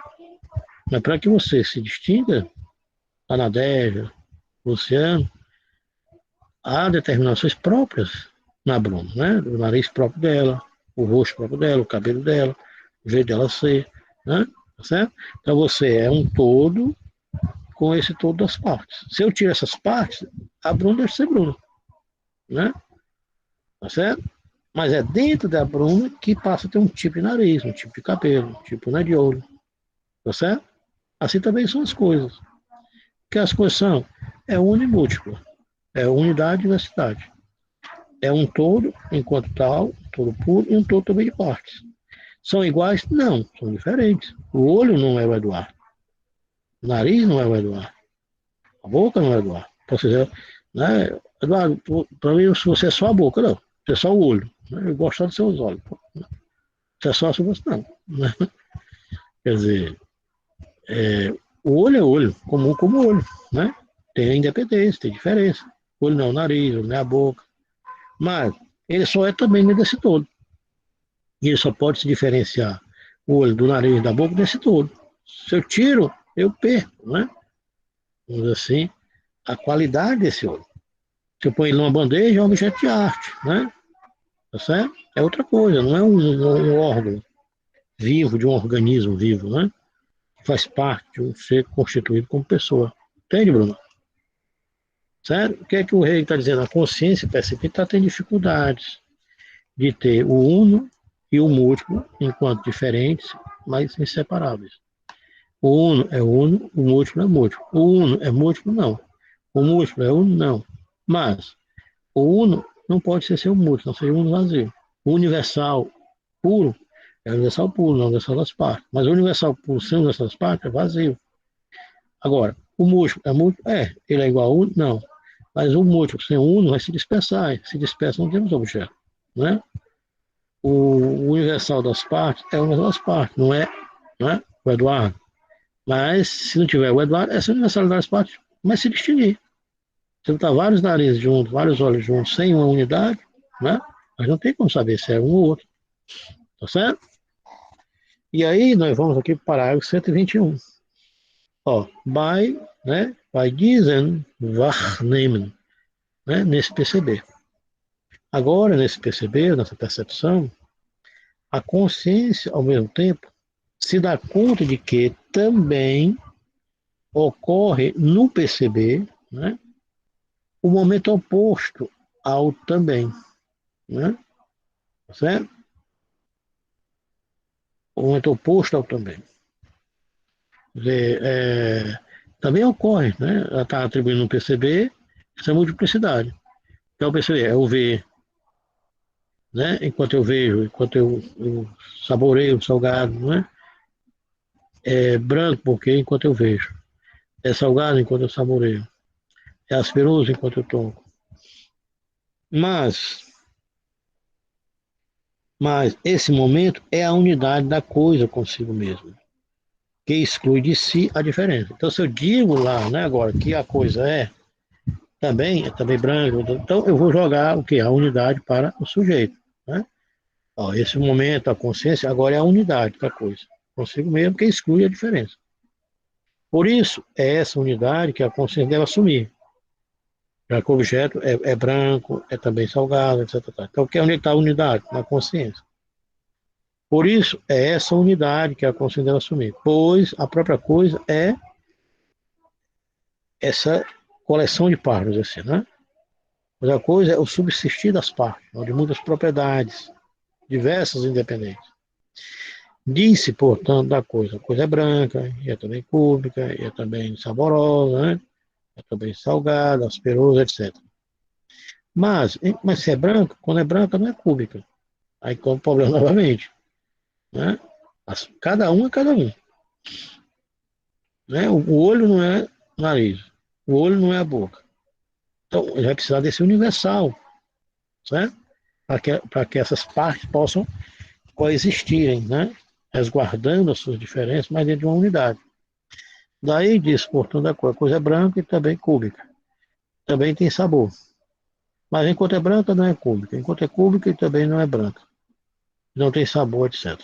Mas para que você se distinga, a Nadege, o Luciano, há determinações próprias na Bruna, né? O nariz próprio dela, o rosto próprio dela, o cabelo dela, o jeito dela ser, né? Tá certo? Então você é um todo com esse todo das partes. Se eu tiro essas partes, a Bruna deixa de ser Bruna, né? Tá certo? Mas é dentro da Bruna que passa a ter um tipo de nariz, um tipo de cabelo, um tipo, né, de olho, tá certo? Assim também são as coisas. O que as coisas são? É unimúltiplo, é unidade e diversidade. É um todo enquanto tal, um todo puro, e um todo também de partes. São iguais? Não, são diferentes. O olho não é o Eduardo. O nariz não é o Eduardo. A boca não é o Eduardo. Ou seja, né, Eduardo, para mim você é só a boca, não. Você é só o olho. Né? Eu gosto dos seus olhos. Você é só a sua não. Né? Quer dizer, o olho é olho, comum como olho. Né? Tem a independência, tem diferença. O olho não é o nariz, o olho não é a boca. Mas ele só é também desse todo. E ele só pode se diferenciar o olho do nariz e da boca desse todo. Se eu tiro, eu perco, né? Vamos dizer assim, a qualidade desse olho. Se eu ponho ele numa bandeja, é um objeto de arte, né? Tá certo? É outra coisa, não é um órgão vivo, de um organismo vivo, né? Que faz parte de um ser constituído como pessoa. Entende, Bruno? Certo? O que é que o rei está dizendo? A consciência percebida está tendo dificuldades de ter o uno e o múltiplo enquanto diferentes, mas inseparáveis. O uno é uno, o múltiplo é múltiplo. O uno é múltiplo, não. O múltiplo é uno, não. Mas o uno não pode ser seu múltiplo, não seja um vazio. O universal puro é o universal puro, não é o universal das partes. Mas o universal puro sem o universal das partes é vazio. Agora, O múltiplo é múltiplo? Ele é igual a 1? Não. Mas o múltiplo sem o uno vai se dispersar. Se dispersa, não temos objeto. Né? O universal das partes é o universal das partes, não é, o Eduardo. Mas, se não tiver o Eduardo, essa universalidade das partes vai se distinguir. Se botar vários narizes juntos, vários olhos juntos, sem uma unidade, né? Mas não tem como saber se é um ou outro. Tá certo? E aí, nós vamos aqui para o parágrafo 121. Ó, by diesen wahrnehmen, né? Nesse perceber. Agora, nesse perceber, nessa percepção, a consciência, ao mesmo tempo, se dá conta de que também ocorre no perceber, né, o momento oposto ao também. Né? Certo? O momento oposto ao também. Quer dizer, também ocorre, né? Ela está atribuindo um perceber essa multiplicidade. Então, o perceber é o ver, né? Enquanto eu vejo, enquanto eu saboreio o salgado, né? É branco porque enquanto eu vejo. É salgado enquanto eu saboreio. É asperoso enquanto eu toco. Mas esse momento é a unidade da coisa consigo mesmo, que exclui de si a diferença. Então, se eu digo lá, né, agora, que a coisa é também branca, então eu vou jogar o quê? A unidade para o sujeito. Né? Ó, esse momento, a consciência, agora é a unidade da coisa, consigo mesmo, que exclui a diferença. Por isso, é essa unidade que a consciência deve assumir. Já que o objeto é branco, é também salgado, etc. Então, onde está a unidade? Na consciência. Por isso, é essa unidade que a consciência deve assumir, pois a própria coisa é essa coleção de partes, assim, né? Mas a coisa é o subsistir das partes, de muitas propriedades, diversas e independentes. Diz-se, portanto, da coisa. A coisa é branca, e é também cúbica, e é também saborosa, né? É também salgada, asperosa, etc. Mas se é branca, quando é branca, não é cúbica. Aí tem um problema novamente. Né? Cada um é cada um. Né? O olho não é o nariz, o olho não é a boca. Então, ele vai precisar desse universal, certo? Para que essas partes possam coexistirem, né? Resguardando as suas diferenças, mas dentro de uma unidade. Daí diz, portanto, a coisa é branca e também cúbica. Também tem sabor. Mas enquanto é branca, não é cúbica. Enquanto é cúbica, também não é branca. Não tem sabor, etc.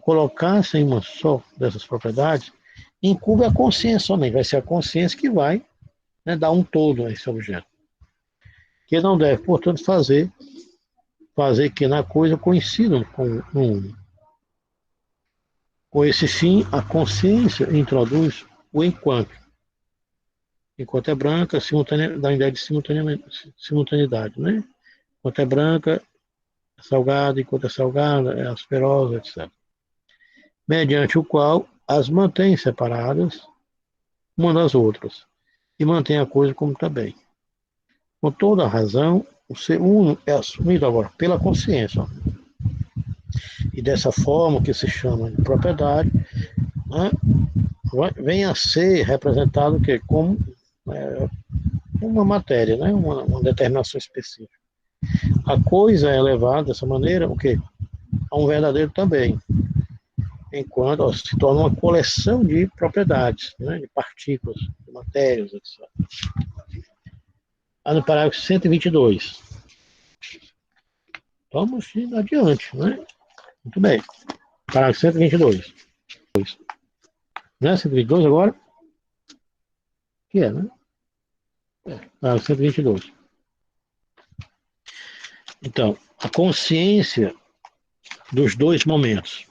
Colocar-se em uma só dessas propriedades incube a consciência somente. Vai ser a consciência que vai, né, dar um todo a esse objeto. Que não deve, portanto, fazer que na coisa coincidam com um. Com esse fim, a consciência introduz o enquanto. Enquanto é branca, dá ideia de simultaneidade, né? Enquanto é branca, é salgada, enquanto é salgada, é asperosa, etc. Mediante o qual as mantém separadas uma das outras e mantém a coisa como está bem. Com toda a razão, o ser uno é assumido agora pela consciência. E dessa forma, que se chama de propriedade, né, vem a ser representado que, como uma matéria, né, uma determinação específica. A coisa é levada dessa maneira o quê? A um verdadeiro também, enquanto se torna uma coleção de propriedades, né, de partículas, de matérias, etc. No parágrafo 122. Vamos adiante, né? Muito bem. Parágrafo 122. Né? 122 agora? Que é, né? Parágrafo 122. Então, a consciência dos dois momentos.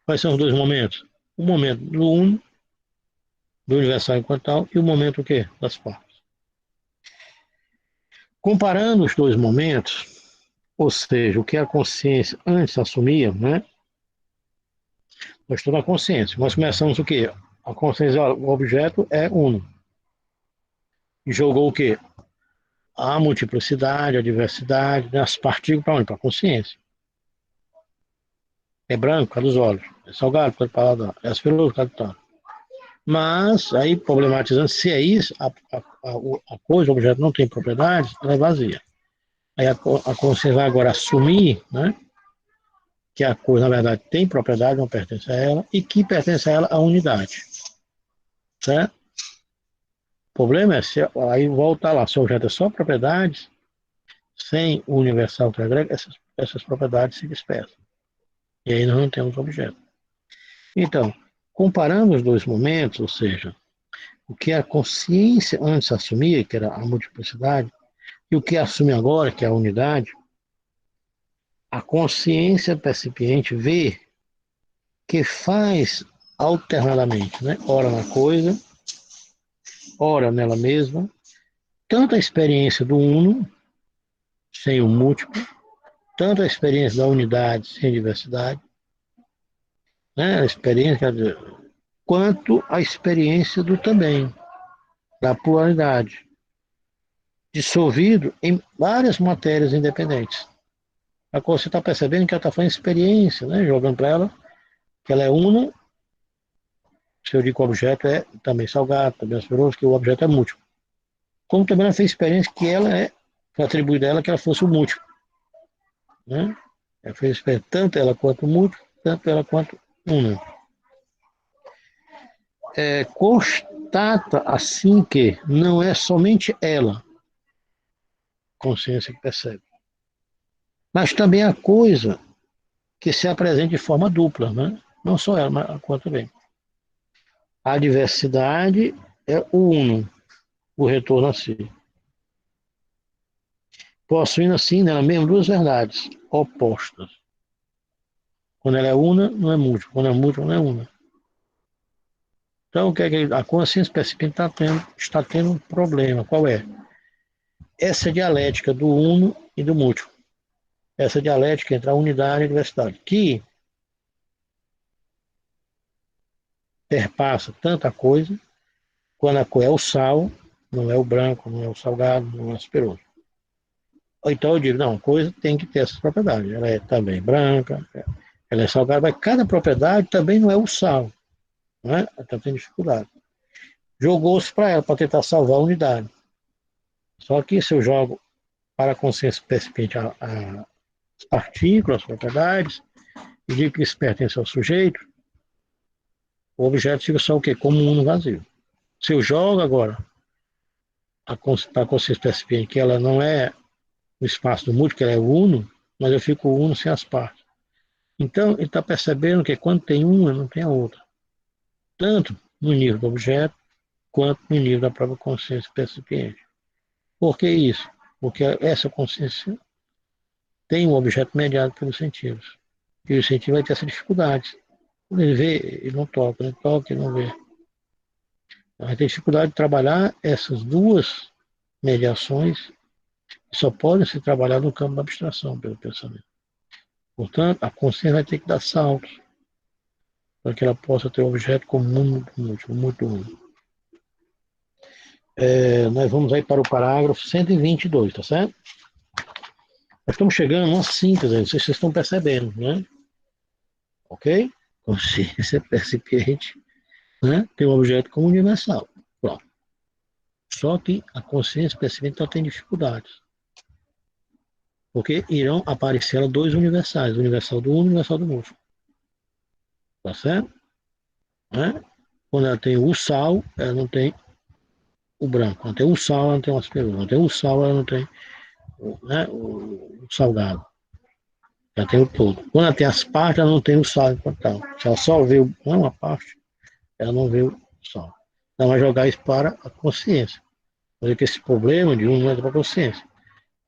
Quais são os dois momentos? O momento do uno, do universal enquanto tal, e o momento o quê? Das partes. Comparando os dois momentos, ou seja, o que a consciência antes assumia, né? Nós estamos na consciência. Nós começamos o quê? A consciência, o objeto é uno. E jogou o quê? A multiplicidade, a diversidade, né? As partículas para onde? Para a consciência. É branco, por causa dos olhos. É salgado, por causa do paladar. É asperoso, por causa do tato. Mas, aí, problematizando, se é isso, a coisa, o objeto não tem propriedades, ela é vazia. Aí a consciência vai agora assumir, né, que a coisa, na verdade, tem propriedade, não pertence a ela, e que pertence a ela a unidade. Certo? O problema é, se, aí volta lá, se o objeto é só propriedades, sem o universal que agrega, essas propriedades se dispersam. E aí nós não temos objeto. Então, comparando os dois momentos, ou seja, o que a consciência antes assumia, que era a multiplicidade, e o que assume agora, que é a unidade, a consciência percipiente vê que faz alternadamente, né? Ora na coisa, ora nela mesma, tanto a experiência do uno, sem o múltiplo, tanto a experiência da unidade, sem diversidade, né? A experiência, quer dizer, quanto a experiência do também, da pluralidade, dissolvido em várias matérias independentes. A coisa você está percebendo que ela está fazendo experiência, né? Jogando para ela que ela é una, se eu digo que o objeto é também salgado, também asperoso, que o objeto é múltiplo. Como também ela fez experiência que ela é, foi atribuído a ela que ela fosse o múltiplo. Né? Ela fez experiência tanto ela quanto o múltiplo, tanto ela quanto una. Constata assim que não é somente ela, consciência que percebe, mas também a coisa que se apresenta de forma dupla, né? Não só ela, mas quanto também. A diversidade é o uno, o retorno a si. Possuindo assim nela mesmo duas verdades opostas. Quando ela é una, não é múltipla. Quando é múltipla, não é una. Então, o que é que a consciência percipente está tendo um problema? Qual é? Essa dialética do uno e do múltiplo. Essa dialética entre a unidade e a diversidade, que perpassa tanta coisa, quando a cor é o sal, não é o branco, não é o salgado, não é o asperoso. Então eu digo, não, a coisa tem que ter essas propriedades. Ela é também branca, ela é salgada, mas cada propriedade também não é o sal. Não é? Ela está tendo dificuldade. Jogou-se para ela, para tentar salvar a unidade. Só que se eu jogo para a consciência percipiente as partículas, as propriedades, e digo que isso pertence ao sujeito, o objeto fica só o quê? Como um uno vazio. Se eu jogo agora para a consciência percipiente que ela não é o espaço do múltiplo, que ela é o uno, mas eu fico o uno sem as partes. Então, ele está percebendo que quando tem uma, não tem a outra. Tanto no nível do objeto, quanto no nível da própria consciência percipiente. Por que isso? Porque essa consciência tem um objeto mediado pelos sentidos. E o sentido vai ter essa dificuldade. Quando ele vê, ele não toca, ele toca, ele não vê. Vai ter dificuldade de trabalhar essas duas mediações que só podem ser trabalhadas no campo da abstração, pelo pensamento. Portanto, a consciência vai ter que dar saltos para que ela possa ter o objeto como muito múltiplo, muito único. Nós vamos aí para o parágrafo 122, tá certo? Nós estamos chegando a uma síntese, não sei se vocês estão percebendo, né? Ok? Consciência percipiente, né? Tem um objeto como universal. Pronto. Só que a consciência percipiente está tendo dificuldades. Porque irão aparecer dois universais, o universal do uno e o universal do múltiplo. Tá certo? Né? Quando ela tem o sal, ela não tem o branco. Quando tem o sal, ela não tem o asperoso. Quando tem o sal, ela não tem, né, o salgado. Ela tem o todo. Quando ela tem as partes, ela não tem o sal enquanto tal. Se ela só vê uma parte, ela não vê o sal. Ela vai jogar isso para a consciência. Mas que esse problema de um não entra para a consciência.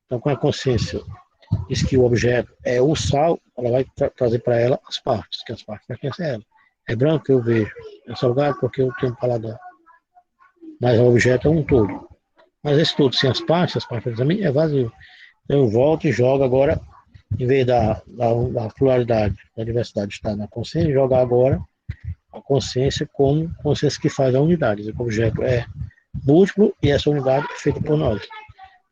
Então, com a consciência diz que o objeto é o sal, ela vai trazer para ela as partes, que as partes pertencem a ela. É branco que eu vejo, é salgado porque eu tenho um paladar. Mas o objeto é um todo. Mas esse todo sem as partes também é vazio. Então eu volto e jogo agora, em vez da pluralidade, da diversidade estar na consciência, jogar agora a consciência como consciência que faz a unidade. O objeto é múltiplo e essa unidade é feita por nós.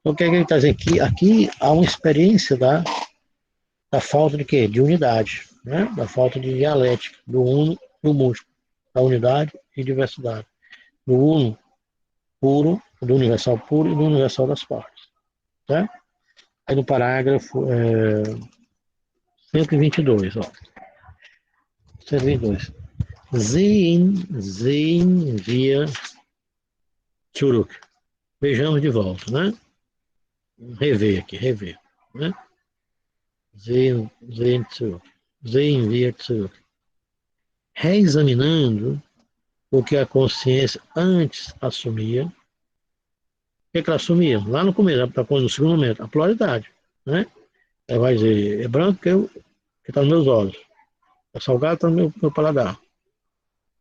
Então o que é que ele está dizendo aqui? Aqui há uma experiência da falta de quê? De unidade, né? Da falta de dialética, do uno e do múltiplo. da unidade e diversidade, do uno puro, do universal puro e do universal das partes. Tá? Aí no parágrafo 122, ó. 122. Sehen wir zurück. Vejamos de volta, né? Rever aqui, rever. Né? Sehen zurück. Sehen wir zurück. Reexaminando o que a consciência antes assumia. O que ela assumia? Lá no começo, no segundo momento, a pluralidade. Né? Ela vai dizer, é branco que está nos meus olhos. É salgado está no meu paladar.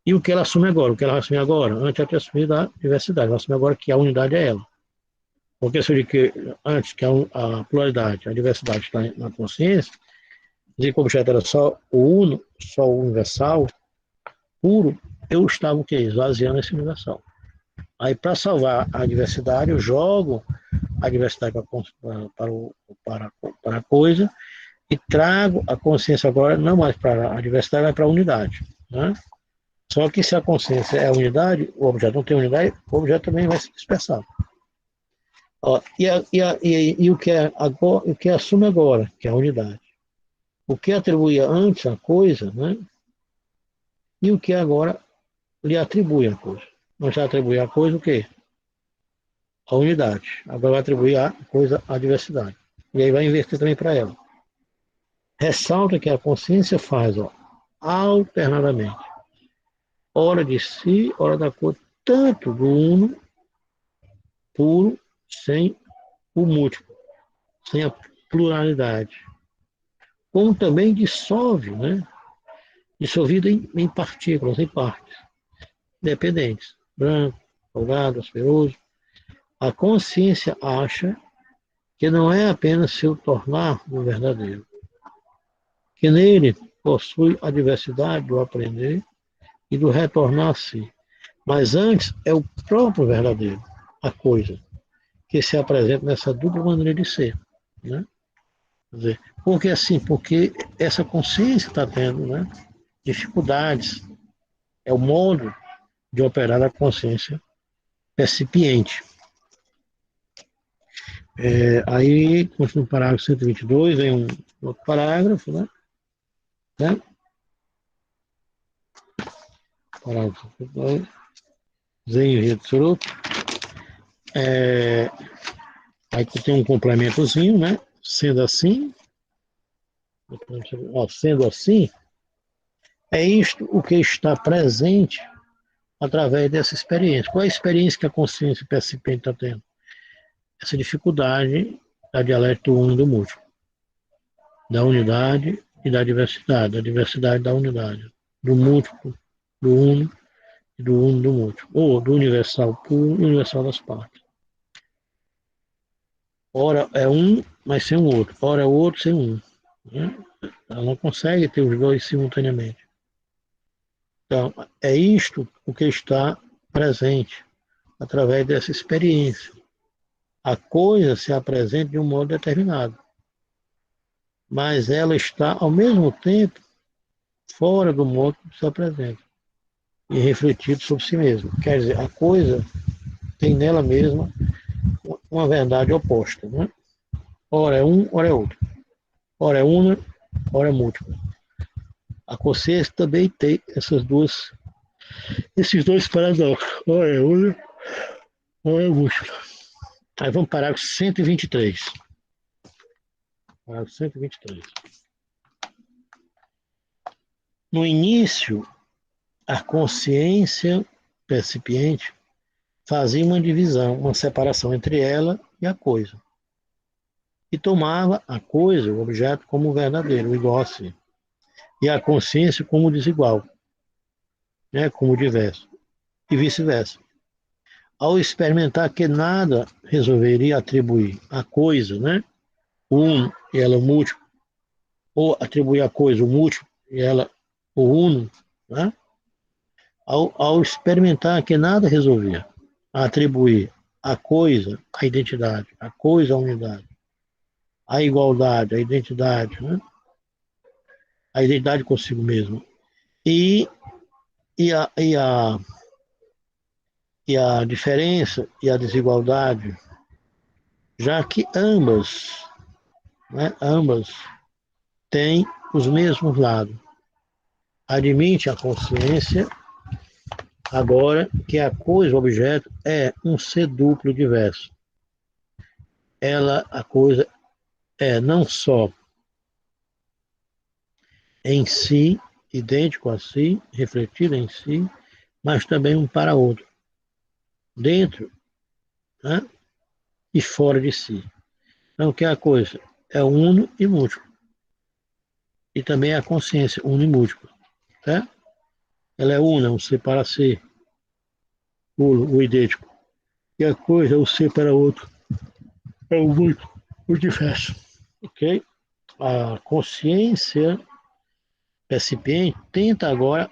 E o que ela assume agora? O que ela vai assumir agora? Antes ela tinha assumido a diversidade. Ela assume agora que a unidade é ela. Porque se eu digo que antes que a pluralidade, a diversidade está na consciência, dizer que o objeto era só o uno, só o universal, puro, eu estava o quê? Esvaziando esse universal. Aí, para salvar a diversidade, eu jogo a diversidade para a coisa e trago a consciência agora não mais para a diversidade, mas para a unidade. Né? Só que se a consciência é a unidade, o objeto não tem unidade, o objeto também vai se dispersar. Ó, e o que é agora, o que assume agora, que é a unidade. O que atribuía antes a coisa, né? E o que agora lhe atribui a coisa. Não já atribui a coisa o quê? A unidade. Agora vai atribuir a coisa a diversidade. E aí vai inverter também para ela. Ressalta que a consciência faz, ó, alternadamente. Hora de si, hora da coisa, tanto do uno puro, sem o múltiplo, sem a pluralidade. Como também dissolve, né? Dissolvido em partículas, em partes, dependentes. Branco, salgado, asperoso. A consciência acha que não é apenas seu tornar o verdadeiro, que nele possui a diversidade do aprender e do retornar a si. Mas antes é o próprio verdadeiro, a coisa, que se apresenta nessa dupla maneira de ser. Né? Quer dizer, porque assim, porque essa consciência está tendo, né, dificuldades, é o modo de operar a consciência percipiente. Aí, continua o parágrafo 122, vem um outro parágrafo, né? Parágrafo 122, Zen Retsurup. Aí tem um complementozinho, né? Sendo assim, é isto o que está presente através dessa experiência. Qual é a experiência que a consciência percipiente está tendo? Essa dificuldade da dialética do uno e do múltiplo, da unidade e da diversidade da unidade, do múltiplo, do uno e do uno do múltiplo, ou do universal puro e universal das partes. Ora é um, mas sem o outro. Ora é o outro sem um. Né? Ela não consegue ter os dois simultaneamente. Então, é isto o que está presente através dessa experiência. A coisa se apresenta de um modo determinado, mas ela está, ao mesmo tempo, fora do modo que se apresenta e refletido sobre si mesma. Quer dizer, a coisa tem nela mesma uma verdade oposta. Né? Ora é um, ora é outro. Ora é una, ora é múltipla. A consciência também tem esses dois paradoxos. Ora é una, ora é múltipla. Aí vamos parar com 123. Parágrafo 123. No início, a consciência percipiente fazia uma divisão, uma separação entre ela e a coisa. E tomava a coisa, o objeto, como verdadeiro, igual a si. E a consciência como desigual, né, como diverso. E vice-versa. Ao experimentar que nada resolveria atribuir a coisa, né, o uno e ela o múltiplo, ou atribuir a coisa o múltiplo e ela o uno, né, ao experimentar que nada resolvia atribuir a coisa a identidade, a coisa a unidade, a igualdade, a identidade, né? A identidade consigo mesmo. E E a diferença e a desigualdade, já que ambas têm os mesmos lados. Admite a consciência agora que a coisa, o objeto, é um ser duplo diverso. A coisa é não só em si, idêntico a si, refletido em si, mas também um para outro, dentro, né, e fora de si. Então, o que é a coisa? É uno e múltiplo. E também a consciência, uno e múltiplo. Tá? Ela é una, um ser para si, o idêntico. E a coisa, o ser para outro, é o múltiplo, o diverso. Ok? A consciência recipiente tenta agora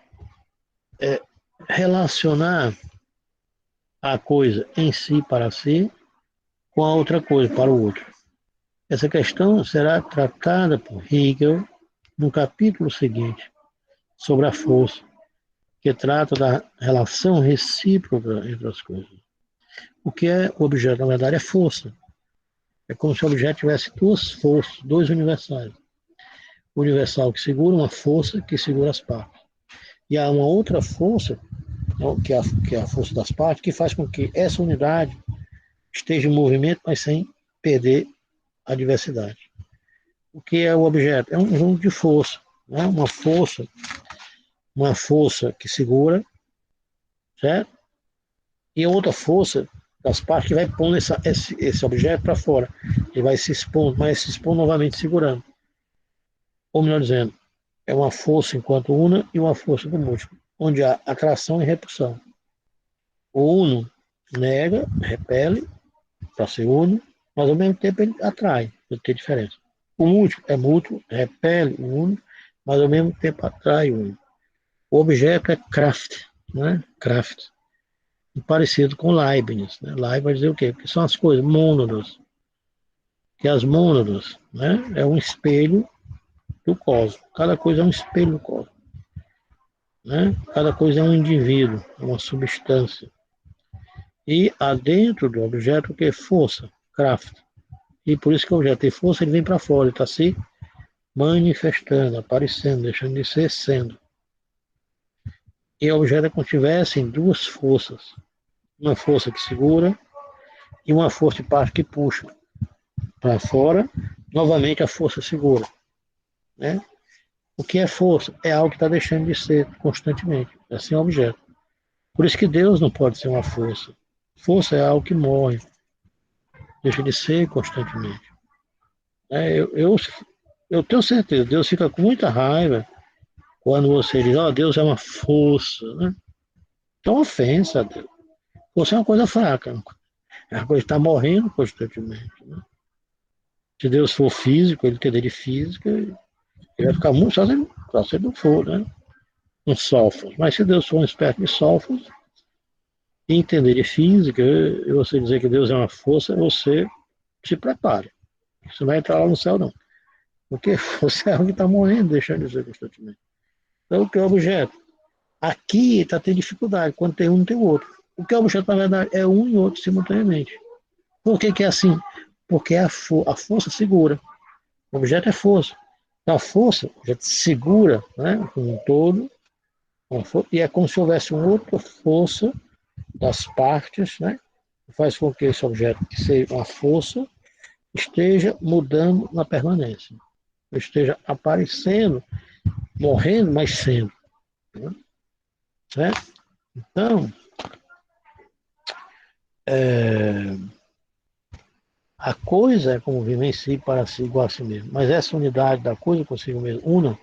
relacionar a coisa em si para si com a outra coisa para o outro. Essa questão será tratada por Hegel no capítulo seguinte, sobre a força, que trata da relação recíproca entre as coisas. O que é o objeto, na verdade, é força. É como se o objeto tivesse duas forças, dois universais. O universal que segura, uma força que segura as partes. E há uma outra força, que é a força das partes, que faz com que essa unidade esteja em movimento, mas sem perder a diversidade. O que é o objeto? É um conjunto de força, né? Uma força que segura, certo? E outra força das partes que vai pondo esse objeto para fora. Ele vai se expondo, mas se expor novamente segurando. Ou melhor dizendo, é uma força enquanto una e uma força do múltiplo, onde há atração e repulsão. O uno nega, repele, para ser uno, mas ao mesmo tempo ele atrai, ele tem diferença. O múltiplo é mútuo, repele o uno, mas ao mesmo tempo atrai o uno. O objeto é Kraft, né? Kraft. Parecido com Leibniz. Né? Leibniz vai dizer o quê? Porque são as coisas, mônadas. Que as mônadas, né, é um espelho do cosmos. Cada coisa é um espelho do cosmos. Né? Cada coisa é um indivíduo, é uma substância. E há dentro do objeto o que? Força, Kraft. E por isso que o objeto tem força, ele vem para fora, ele está se manifestando, aparecendo, deixando de ser sendo. E o objeto é como se tivessem duas forças. Uma força que segura e uma força de parte que puxa para fora, novamente a força segura. Né? O que é força? É algo que está deixando de ser constantemente. É assim é um objeto. Por isso que Deus não pode ser uma força. Força é algo que morre, deixa de ser constantemente. Eu tenho certeza, Deus fica com muita raiva quando você diz, ó, Deus é uma força. Né? É uma ofensa a Deus. Força é uma coisa fraca, é uma coisa que está morrendo constantemente. Né? Se Deus for físico, ele entender de física, ele vai ficar muito só se ele não for, né? Um sófos. Mas se Deus for um espécie de sófos, e entender de física, e você dizer que Deus é uma força, você se prepare. Você não vai entrar lá no céu, não. Porque você é algo que está morrendo, deixando de ser constantemente. Então, o que é objeto? Aqui está tendo dificuldade, quando tem um, não tem o outro. O que é objeto, na verdade, é um e outro simultaneamente. Por que é assim? Porque a força segura. O objeto é força. A força, o objeto segura, né, como um todo, e é como se houvesse uma outra força das partes, né, que faz com que esse objeto, que seja uma força, esteja mudando na permanência. Esteja aparecendo, morrendo, mas sendo. Né? Certo? Então, a coisa é como viver em si para si igual a si mesmo. Mas essa unidade da coisa consigo mesmo, una,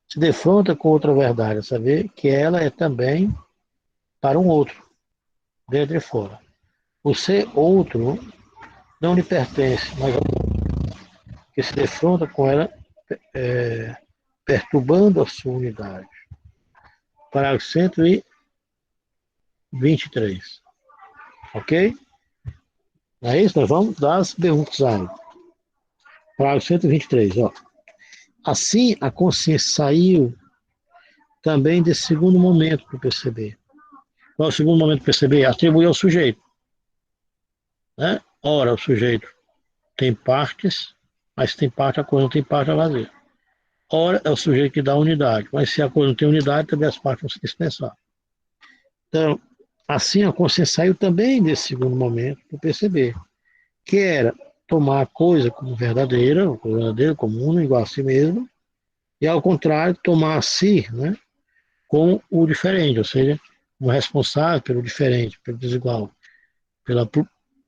se defronta com outra verdade, a saber que ela é também para um outro, dentro e fora. O ser outro não lhe pertence, mas que se defronta com ela, perturbando a sua unidade. Parágrafo 123. Ok? É isso? Nós vamos dar as perguntas aí. Parágrafo 123. Ó. Assim, a consciência saiu também desse segundo momento do perceber. Qual é o segundo momento do perceber? Atribuir ao sujeito. Né? Ora, o sujeito tem partes, mas tem parte a coisa, não tem parte a vazia. Ora, é o sujeito que dá unidade, mas se a coisa não tem unidade, também as partes vão se dispensar. Então, assim a consciência saiu também desse segundo momento do perceber, que era tomar a coisa como verdadeira, como una, igual a si mesmo, e ao contrário, tomar a si, né, como o diferente, ou seja, como responsável pelo diferente, pelo desigual, pela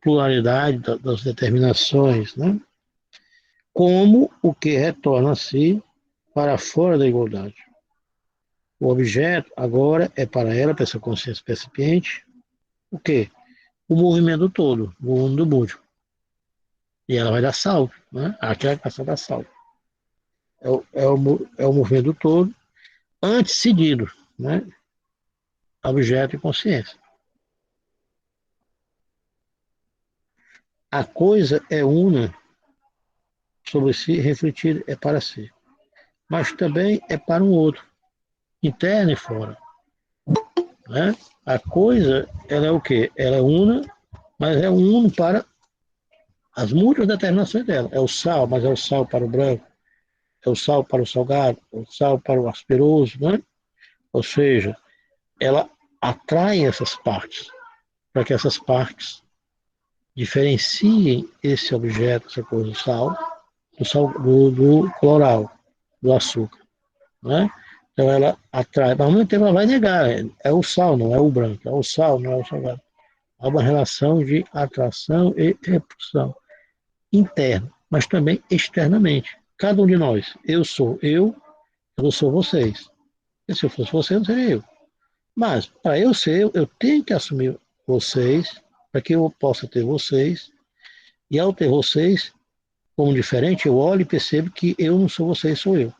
pluralidade das determinações, né, como o que retorna a si para fora da igualdade. O objeto agora é para ela, para essa consciência percipiente, o quê? O movimento todo, o mundo do múltiplo. E ela vai dar salto, né? Aqui é a questão da salto. É o movimento todo antecedido, né? Objeto e consciência. A coisa é una sobre si, refletida é para si. Mas também é para um outro, interno e fora. Né? A coisa, ela é o quê? Ela é una, mas é uno para as múltiplas determinações dela. É o sal, mas é o sal para o branco, é o sal para o salgado, é o sal para o asperoso, né? Ou seja, ela atrai essas partes, para que essas partes diferenciem esse objeto, essa coisa do sal do floral, do açúcar, né? Então ela atrai, mas ao mesmo tempo ela vai negar, é o sal, não é o branco, é o sal, não é o salgado. Há uma relação de atração e repulsão interna, mas também externamente. Cada um de nós, eu sou vocês. E se eu fosse você, eu seria eu. Mas, para eu ser eu tenho que assumir vocês, para que eu possa ter vocês, e ao ter vocês como diferente, eu olho e percebo que eu não sou vocês, sou eu.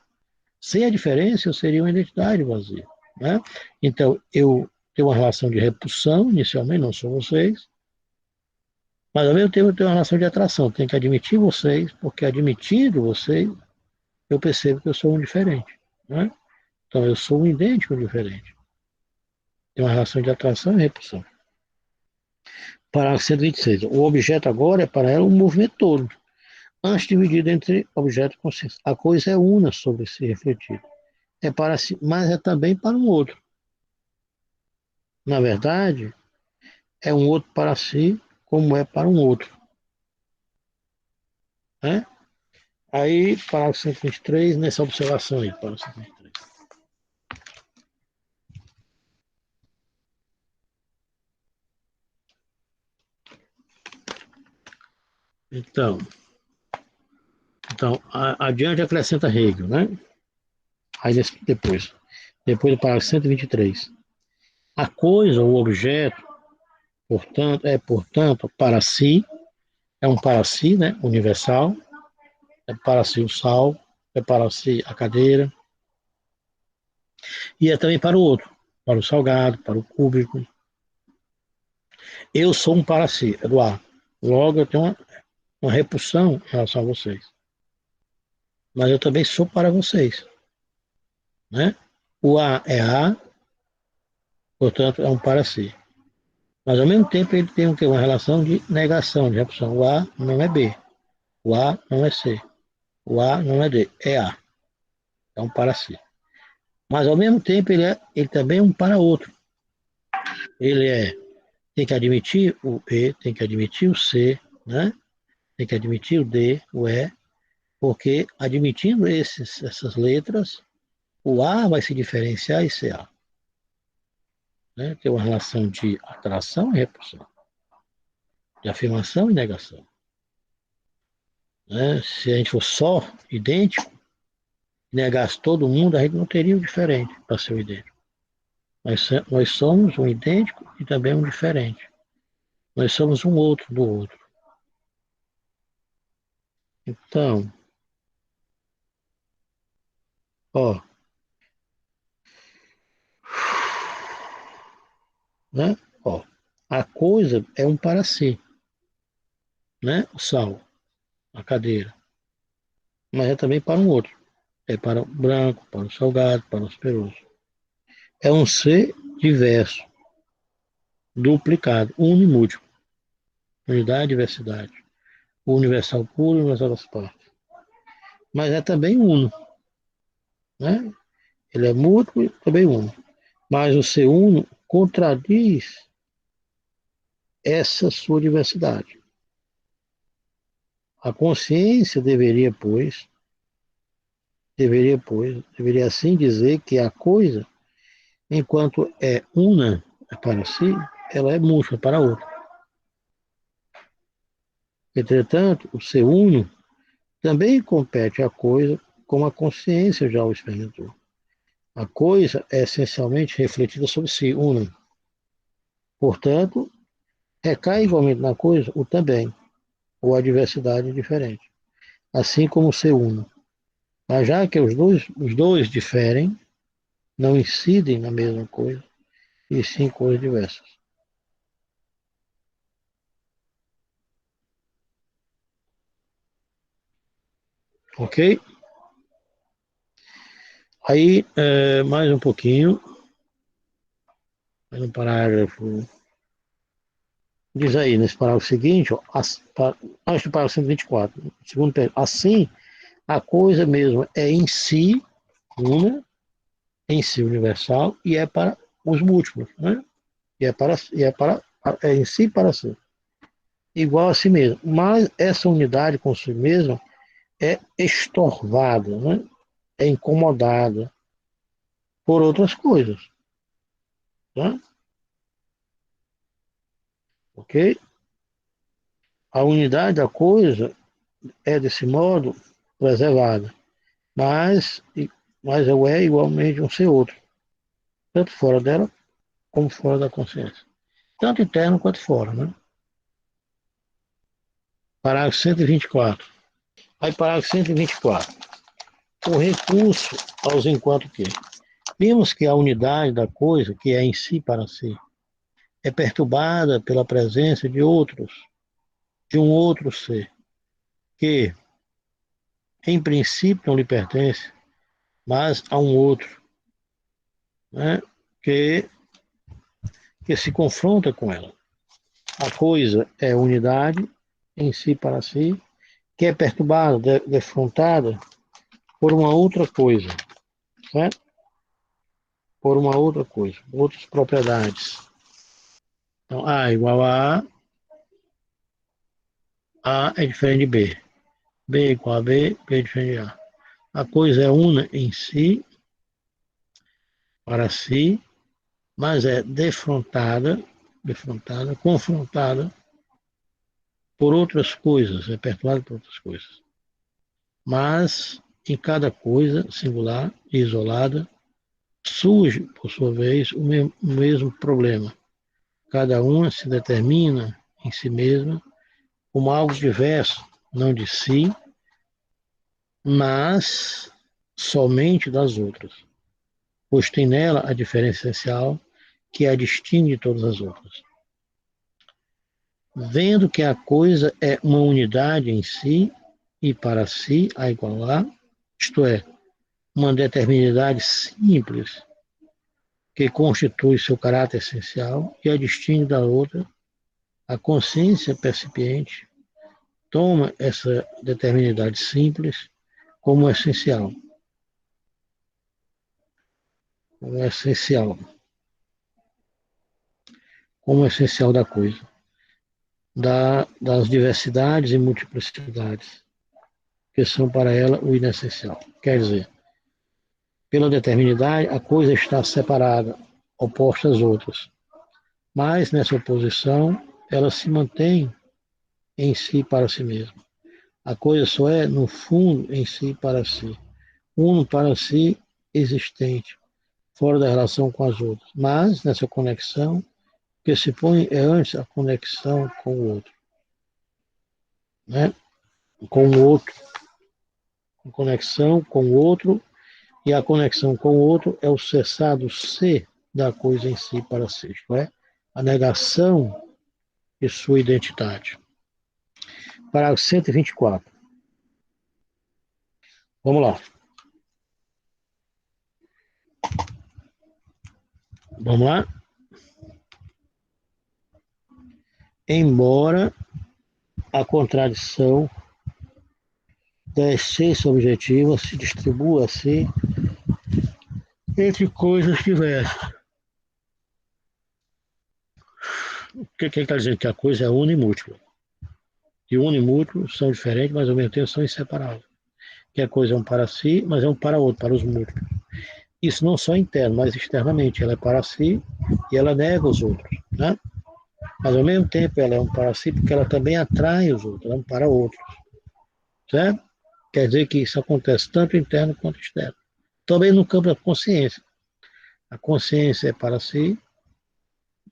Sem a diferença, eu seria uma identidade vazia. Né? Então, eu tenho uma relação de repulsão, inicialmente, não sou vocês, mas ao mesmo tempo eu tenho uma relação de atração. Eu tenho que admitir vocês, porque admitindo vocês, eu percebo que eu sou um diferente. Né? Então, eu sou um idêntico diferente. Tem uma relação de atração e repulsão. Parágrafo 126. O objeto agora é para ela um movimento todo, antes dividido entre objeto e consciência. A coisa é una sobre si refletido. É para si, mas é também para um outro. Na verdade, é um outro para si, como é para um outro. Né? Aí, parágrafo 123, nessa observação aí, parágrafo 123. Então, adiante acrescenta Hegel, né? Aí depois do parágrafo 123. A coisa, o objeto, portanto, para si, é um para si, né? Universal, é para si o sal, é para si a cadeira, e é também para o outro, para o salgado, para o cúbico. Eu sou um para si, é do A. Logo, eu tenho uma repulsão em relação a vocês. Mas eu também sou para vocês. Né? O A, portanto, é um para si. Mas ao mesmo tempo ele tem o quê? Uma relação de negação, de repulsão. O A não é B. O A não é C. O A não é D. É A. É um para si. Mas ao mesmo tempo ele também é um para outro. Tem que admitir o E, tem que admitir o C, né? Tem que admitir o D, o E, porque admitindo essas letras, o A vai se diferenciar e ser A. Né? Tem uma relação de atração e repulsão, de afirmação e negação. Né? Se a gente for só idêntico, negasse todo mundo, a gente não teria um diferente para ser o idêntico. Nós somos um idêntico e também um diferente. Nós somos um outro do outro. Então, ó, né? Ó, a coisa é um para si, né? O sal, a cadeira, mas é também para um outro. É para o branco, para o salgado, para o asperoso. é um ser diverso, duplicado, unimúltiplo, unidade, diversidade, o universal puro e o universal das partes. Mas é também uno, né? Ele é múltiplo e também uno. Mas o ser uno contradiz essa sua diversidade. A consciência deveria assim dizer que a coisa, enquanto é una para si, ela é múltipla para a outra. Entretanto, o ser uno também compete à coisa como a consciência já o experimentou. A coisa é essencialmente refletida sobre si, una. Portanto, recai igualmente na coisa o também, ou a diversidade diferente, assim como o ser uno. Mas já que os dois diferem, não incidem na mesma coisa, e sim coisas diversas. Ok? Aí, mais um pouquinho, mais um parágrafo. Diz aí, nesse parágrafo seguinte, ó, acho do parágrafo 124, segundo parágrafo, assim, a coisa mesmo é em si una, em si universal, e é para os múltiplos, né? É em si para si, igual a si mesmo. Mas essa unidade com si mesma é estorvada, né? É incomodada por outras coisas, né? Ok? A unidade da coisa é, desse modo, preservada, mas, mas é igualmente um ser outro, tanto fora dela como fora da consciência. Tanto interno quanto fora, né? Parágrafo 124. Aí, parágrafo 124. Com recurso aos enquanto que. Vimos que a unidade da coisa, que é em si para si, é perturbada pela presença de um outro ser, que, em princípio, não lhe pertence, mas a um outro, né? que, que se confronta com ela. A coisa é unidade em si para si, que é perturbada, defrontada por uma outra coisa, certo? Por uma outra coisa, outras propriedades. Então, A igual A é diferente de B. B igual a B, B é diferente de A. A coisa é una em si, para si, mas é confrontada por outras coisas, é perturbada por outras coisas. Mas em cada coisa singular e isolada surge, por sua vez, o mesmo problema. Cada uma se determina em si mesma como algo diverso, não de si, mas somente das outras, pois tem nela a diferença essencial que a distingue de todas as outras. Vendo que a coisa é uma unidade em si e para si a igual a, isto é, uma determinidade simples que constitui seu caráter essencial e a distingue da outra, a consciência percipiente toma essa determinidade simples como essencial, como essencial, como essencial da coisa, das diversidades e multiplicidades que são para ela o inessencial. Quer dizer, pela determinidade, a coisa está separada, oposta às outras, mas nessa oposição, ela se mantém em si para si mesma. A coisa só é, no fundo, em si para si, uno para si existente, fora da relação com as outras. Mas, nessa conexão, o que se põe é antes a conexão com o outro, né? Com o outro, a conexão com o outro, e a conexão com o outro é o cessar do ser da coisa em si para si, isto é, a negação de sua identidade. Parágrafo 124. Vamos lá. Vamos lá? Embora a contradição da essência objetiva se distribua assim entre coisas diversas. O que ele está dizendo? Que a coisa é una e múltipla. E una e múltiplo são diferentes, mas ao mesmo tempo são inseparáveis. Que a coisa é um para si, mas é um para outro, para os múltiplos. Isso não só interno, mas externamente. Ela é para si e ela nega os outros, né? Mas ao mesmo tempo ela é um para si porque ela também atrai os outros, ela é um para outros, certo? Quer dizer que isso acontece tanto interno quanto externo. Também no campo da consciência. A consciência é para si,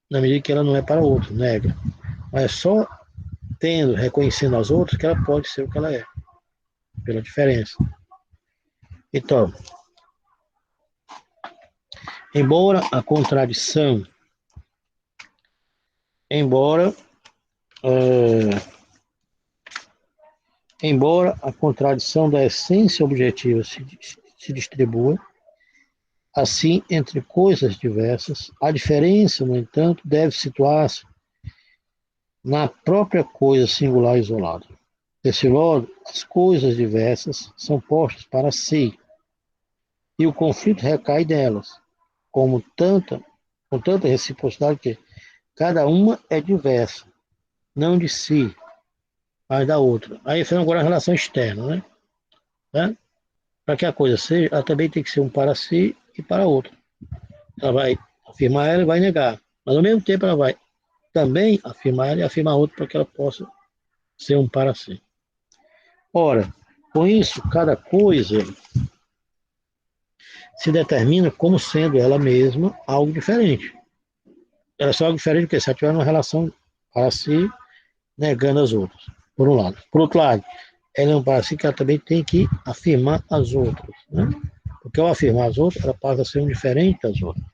na medida que ela não é para outro, nega. Mas é só tendo, reconhecendo as outras, que ela pode ser o que ela é, pela diferença. Então, embora a contradição, embora, é, embora a contradição da essência objetiva se distribua, assim, entre coisas diversas, a diferença, no entanto, deve situar-se na própria coisa singular isolada. Desse modo, as coisas diversas são postas para si, e o conflito recai nelas, com tanta reciprocidade que cada uma é diversa, não de si, mas da outra. Aí foi agora a relação externa, né? Tá? Para que a coisa seja, ela também tem que ser um para si e para outra. Ela vai afirmar ela e vai negar, mas ao mesmo tempo ela vai também afirmar ela e afirmar outra para que ela possa ser um para si. Ora, com isso, cada coisa se determina como sendo ela mesma algo diferente. Ela é só algo diferente porque se ela tiver uma relação para si, negando as outras, por um lado. Por outro lado, ela é um para si que ela também tem que afirmar as outras, né? Porque ao afirmar as outras, ela passa a ser um diferente das outras.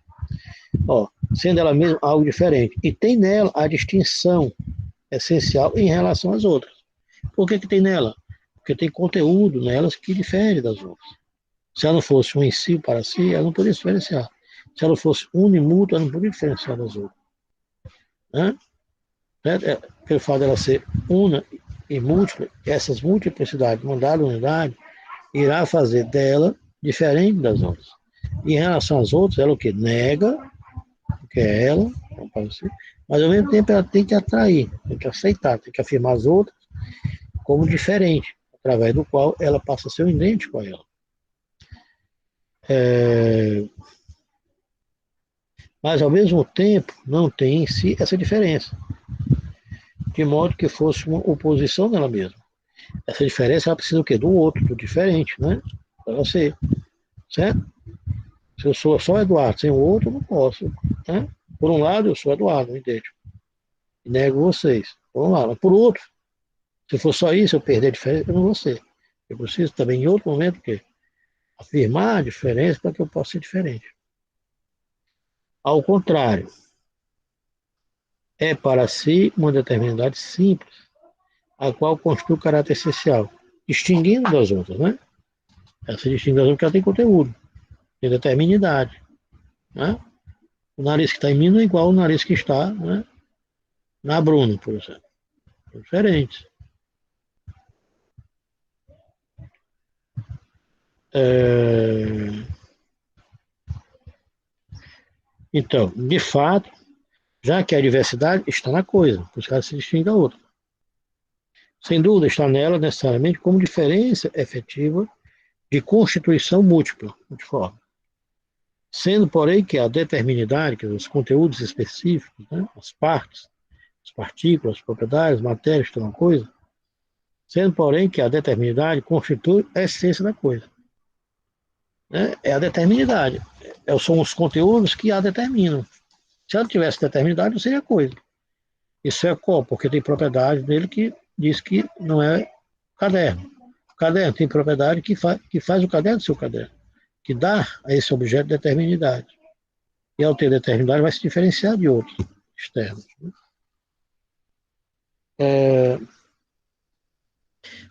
Ó, sendo ela mesma algo diferente. E tem nela a distinção essencial em relação às outras. Por que tem nela? Porque tem conteúdo nelas que difere das outras. Se ela não fosse um em si para si, ela não poderia se diferenciar. Se ela fosse unimútua, ela não poderia diferenciar das outras. Né? Pelo fato dela ser una e múltipla, essas multiplicidades mandada unidade irá fazer dela diferente das outras. E em relação às outras, ela o que? Nega, o que é ela, mas ao mesmo tempo ela tem que atrair, tem que aceitar, tem que afirmar as outras como diferente, através do qual ela passa a ser idêntico a ela. Mas ao mesmo tempo não tem em si essa diferença, de modo que fosse uma oposição nela mesma. Essa diferença ela precisa do quê? Do outro, do diferente, né? Para você, certo? Se eu sou só Eduardo, sem o outro, eu não posso. Né? Por um lado, eu sou Eduardo, idêntico. E nego vocês. Por um lado. Por outro, se for só isso, eu perder a diferença, eu não vou ser. Eu preciso também, em outro momento, o quê? Afirmar a diferença para que eu possa ser diferente. Ao contrário, é para si uma determinidade simples, a qual constitui o caráter essencial, distinguindo das outras, né? Essa distinção porque ela tem conteúdo, tem determinidade, né? O nariz que está em mim não é igual ao nariz que está, né, na Bruna, por exemplo. São diferentes. Então, de fato, já que a diversidade está na coisa, por isso que ela se distingue da outra. Sem dúvida, está nela necessariamente como diferença efetiva de constituição múltipla, multiforme. Sendo, porém, que a determinidade, que os conteúdos específicos, né, as partes, as partículas, as propriedades, matérias que estão na coisa, sendo, porém, que a determinidade constitui a essência da coisa. Né? É a determinidade. São os conteúdos que a determinam. Se ela tivesse determinidade, não seria coisa. Isso é qual? Porque tem propriedade dele que diz que não é caderno. O caderno tem propriedade que faz o caderno ser o caderno, que dá a esse objeto determinidade. E ao ter determinidade, vai se diferenciar de outros externos. Né?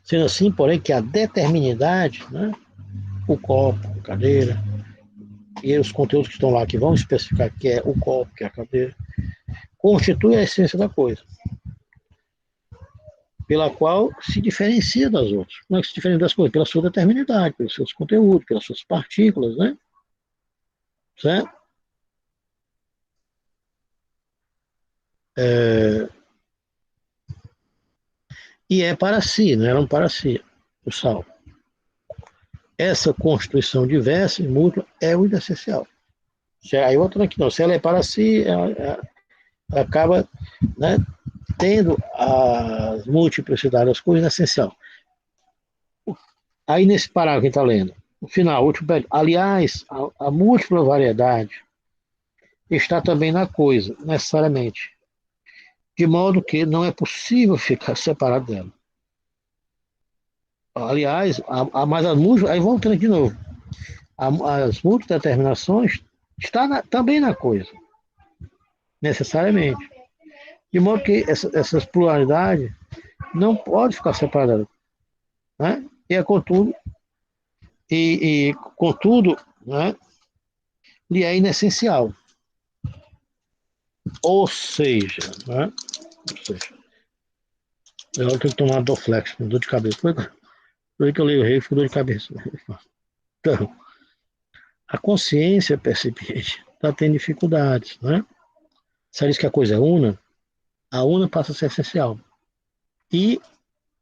Sendo assim, porém, que a determinidade, né, o copo, a cadeira, e os conteúdos que estão lá, que vão especificar que é o copo, que é a cadeira, constitui a essência da coisa, pela qual se diferencia das outras. Como é que se diferencia das coisas? Pela sua determinidade, pelos seus conteúdos, pelas suas partículas, né? Certo? E é para si, não é um para si, o sal. Essa constituição diversa e múltipla é o essencial. Aí outra aqui não, se ela é para si, ela acaba, né, tendo a multiplicidade das coisas é essencial. Aí nesse parágrafo que está lendo, no final, último, aliás, a múltipla variedade está também na coisa, necessariamente, de modo que não é possível ficar separado dela. Aliás, mas as múltiplas, aí voltando de novo, as múltiplas determinações estão também na coisa, necessariamente. De modo que essas pluralidades não podem ficar separadas. Né? E é contudo, contudo, né, lhe é inessencial. Ou seja, né, eu tenho que tomar Dorflex, dor de cabeça. Foi que eu leio o rei, fico dor de cabeça. Então, a consciência percipiente está tendo dificuldades, né? Se ela diz que a coisa é una, a una passa a ser essencial. E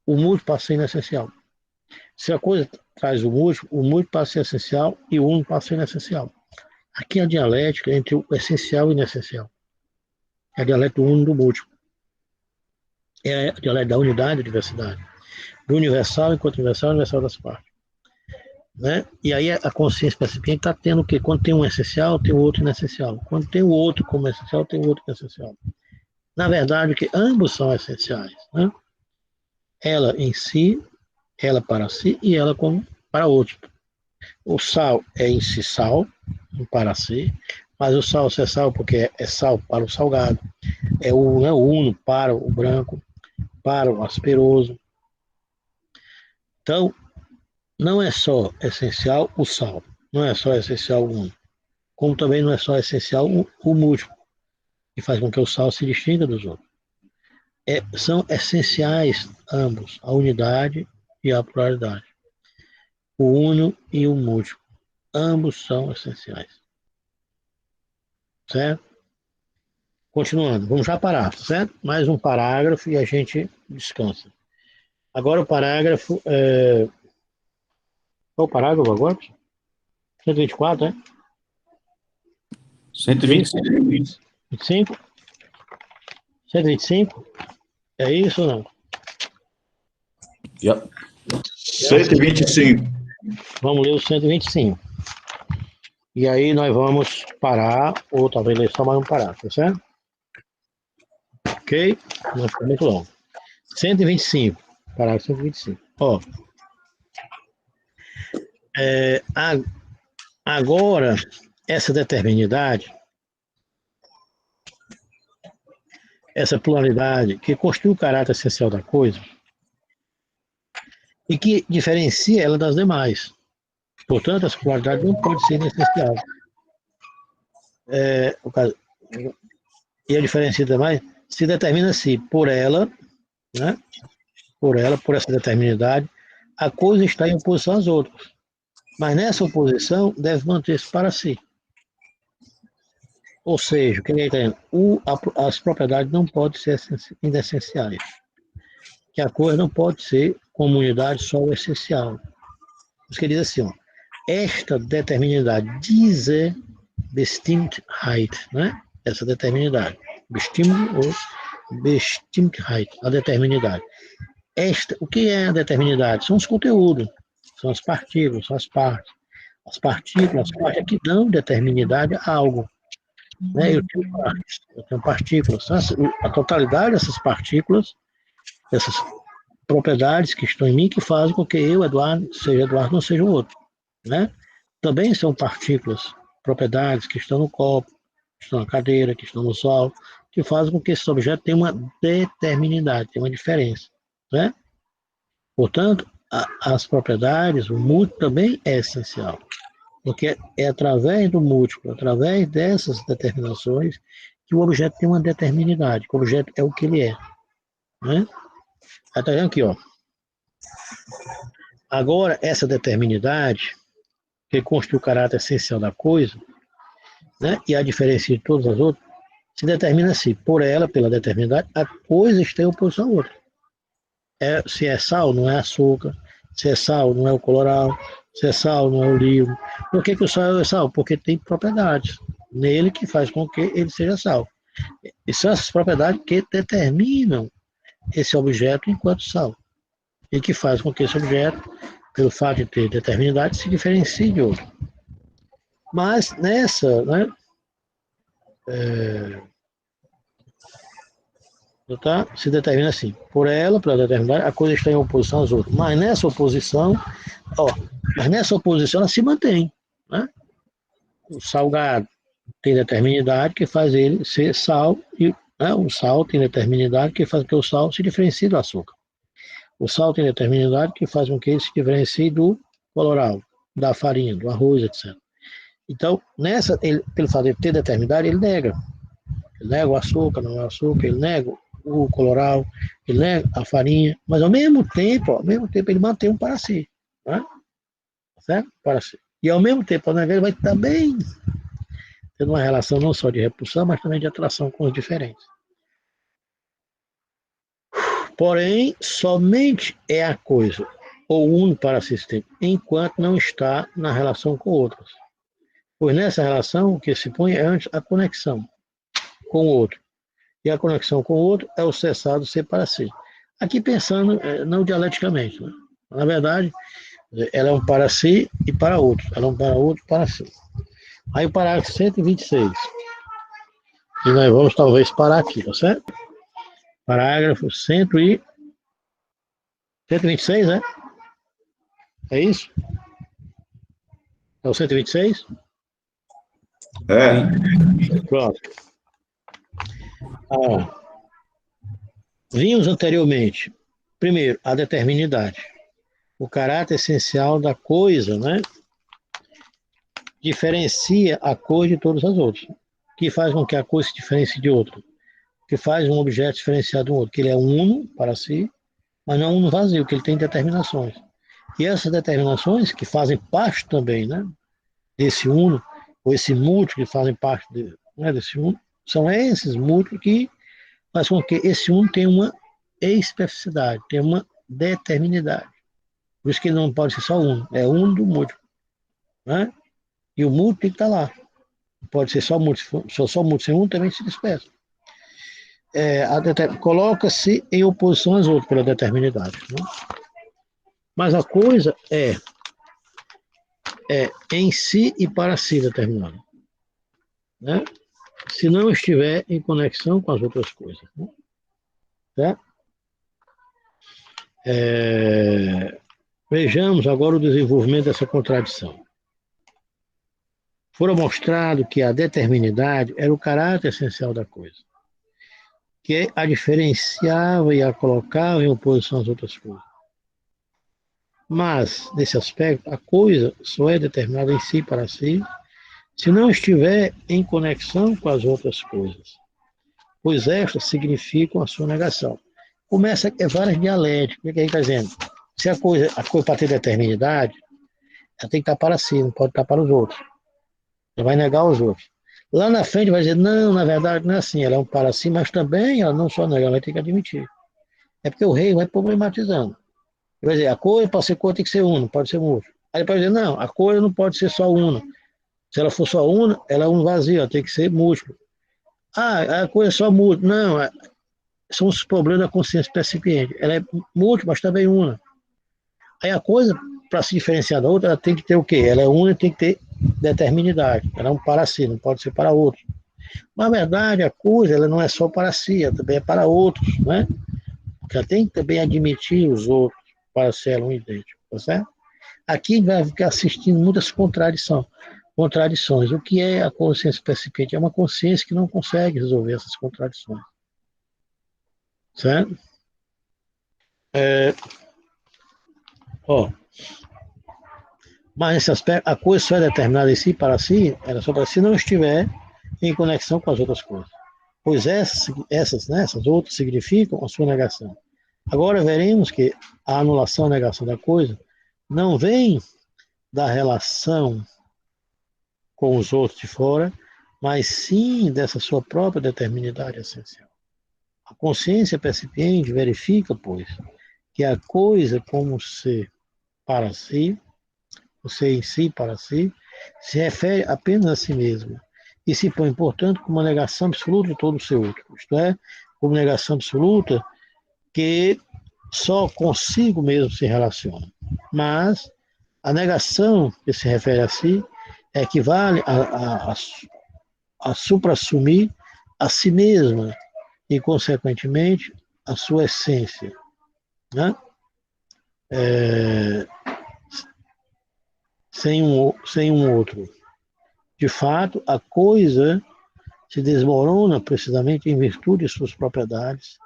o múltiplo passa a ser inessencial. Se a coisa traz o múltiplo passa a ser essencial e o uno passa a ser inessencial. Aqui é a dialética entre o essencial e o inessencial. É a dialética do uno e do múltiplo. É a dialética da unidade e da diversidade. Do universal enquanto universal das partes. Né? E aí a consciência percipiente está tendo o quê? Quando tem um essencial, tem o outro inessencial. Quando tem o outro como essencial, tem o outro inessencial. Na verdade, que ambos são essenciais. Né? Ela em si, ela para si e ela como para outro. O sal é em si sal, para si, mas o sal é sal porque é sal para o salgado, é o uno para o branco, para o asperoso. Então, não é só essencial o sal, não é só essencial o uno, como também não é só essencial o múltiplo, que faz com que o sal se distinga dos outros. São essenciais ambos, a unidade e a pluralidade. O uno e o múltiplo, ambos são essenciais. Certo? Continuando, vamos já parar, certo? Mais um parágrafo e a gente descansa. Agora o parágrafo. Qual o parágrafo agora? 124, né? 125. 25? 125? É isso ou não? Yep. 125. Vamos ler o 125. E aí nós vamos parar, ou talvez ler só mais um parágrafo, certo? Ok? Não ficou muito longo. 125. Parágrafo 125. Ó. Agora, essa determinidade, essa pluralidade que constitui o caráter essencial da coisa e que diferencia ela das demais. Portanto, essa pluralidade não pode ser inessencial. E a diferença das demais se determina-se por ela, né? Por essa determinidade, a coisa está em oposição às outras. Mas nessa oposição deve manter-se para si. Ou seja, o que ele está dizendo? As propriedades não podem ser inessenciais. Que a coisa não pode ser, como unidade, só o essencial. Por isso que ele diz assim, ó, esta determinidade, diese Bestimmtheit, né? Essa determinidade. Bestimmtheit, a determinidade. O que é a determinidade? São os conteúdos, são as partículas, são as partes. As partículas, as partes é que dão determinidade a algo. Né? Eu tenho partículas. A totalidade dessas partículas, essas propriedades que estão em mim, que fazem com que eu, Eduardo, não seja o outro. Né? Também são partículas, propriedades que estão no copo, que estão na cadeira, que estão no sol, que fazem com que esse objeto tenha uma determinidade, tenha uma diferença. Né? Portanto, as propriedades, o múltiplo também é essencial. Porque é através do múltiplo, através dessas determinações, que o objeto tem uma determinidade, que o objeto é o que ele é. Né? Está vendo aqui, ó. Agora, essa determinidade, que constitui o caráter essencial da coisa, né, e a diferencia de todas as outras, se determina assim, por ela, pela determinidade, a coisa está em oposição à outra. Se é sal, não é açúcar. Se é sal, não é o coloral. Se é sal, não é o livro. Por que o sal é sal? Porque tem propriedades nele que faz com que ele seja sal. E são essas propriedades que determinam esse objeto enquanto sal. E que faz com que esse objeto, pelo fato de ter determinidade, se diferencie de outro. Mas nessa, né, tá? Se determina assim, por ela, pela determinada, a coisa está em oposição às outras. Mas nessa oposição ela se mantém, né? O salgado tem determinidade que faz ele ser sal, e né, o sal tem determinidade que faz com que o sal se diferencie do açúcar. O sal tem determinidade que faz com que ele se diferencie do coloral, da farinha, do arroz, etc. Então, pelo fato de ter determinidade, ele nega. Ele nega o açúcar, não é o açúcar, ele nega o coloral, ele nega a farinha, mas ao mesmo tempo ele mantém um para si, né? Certo? Para si. E ao mesmo tempo, ele vai também tendo uma relação não só de repulsão, mas também de atração com os diferentes. Porém, somente é a coisa ou une para si enquanto não está na relação com outros. Pois nessa relação, o que se põe é antes a conexão com o outro. E a conexão com o outro é o cessado ser para si. Aqui pensando não dialeticamente. Né? Na verdade, ela é um para si e para outro. Ela é um para outro e para si. Aí o parágrafo 126. E nós vamos talvez parar aqui, tá certo? Parágrafo 126, né? É isso? É o 126? É. Pronto. Vimos anteriormente, primeiro, a determinidade. O caráter essencial da coisa, né? Diferencia a coisa de todas as outras. Que faz com que a coisa se diferencie de outra. Que faz um objeto diferenciado do outro. Que ele é uno para si, mas não uno vazio, que ele tem determinações. E essas determinações, que fazem parte também, né? Desse uno, ou esse múltiplo que fazem parte desse uno, são esses múltiplos que fazem com que esse uno tenha uma especificidade, tenha uma determinidade. Por isso que ele não pode ser só uno, é uno do múltiplo. Né? E o múltiplo tem que estar lá. Não pode ser só múltiplo. Se for só múltiplo sem uno, também se dispersa. Coloca-se em oposição às outras pela determinidade. Né? Mas a coisa é em si e para si determinada. Né? Se não estiver em conexão com as outras coisas. Né? Tá? Vejamos agora o desenvolvimento dessa contradição. Fora mostrado que a determinidade era o caráter essencial da coisa, que a diferenciava e a colocava em oposição às outras coisas. Mas, nesse aspecto, a coisa só é determinada em si para si, se não estiver em conexão com as outras coisas, pois estas significam a sua negação. Começa várias dialéticas. O que ele está dizendo? Se a coisa para ter determinidade, ela tem que estar para si, não pode estar para os outros. Ela vai negar os outros. Lá na frente vai dizer, não, na verdade não é assim, ela é um para si, mas também ela não só nega, ela vai ter que admitir. É porque o rei vai problematizando. Ele vai dizer, a coisa para ser coisa tem que ser una, não pode ser múltiplo. Aí ele pode dizer, não, a coisa não pode ser só una. Se ela for só una, ela é um vazio, ela tem que ser múltiplo. Ah, a coisa é só múltiplo. Não, são os problemas da consciência percipiente. Ela é múltipla, mas também una. Aí a coisa, para se diferenciar da outra, ela tem que ter o quê? Ela é una e tem que ter determinidade. Ela é um para si, não pode ser para outro. Mas, na verdade, a coisa ela não é só para si, ela também é para outros, né? Ela tem que também admitir os outros para ser um idêntico, tá certo? Aqui a gente vai ficar assistindo muitas contradições. O que é a consciência percipiente? É uma consciência que não consegue resolver essas contradições. Certo? Ó, Mas nesse aspecto, a coisa só é determinada em si, para si, ela só para si não estiver em conexão com as outras coisas. Pois essas outras significam a sua negação. Agora veremos que a anulação, a negação da coisa, não vem da relação com os outros de fora, mas sim dessa sua própria determinidade essencial. A consciência percipiente verifica, pois, que a coisa como ser para si, o ser em si para si, se refere apenas a si mesmo e se põe, portanto, como uma negação absoluta de todo o seu outro. Isto é, como negação absoluta que só consigo mesmo se relaciona. Mas a negação que se refere a si equivale a supra-assumir a si mesma e, consequentemente, a sua essência, né? Sem um outro. De fato, a coisa se desmorona precisamente em virtude de suas propriedades,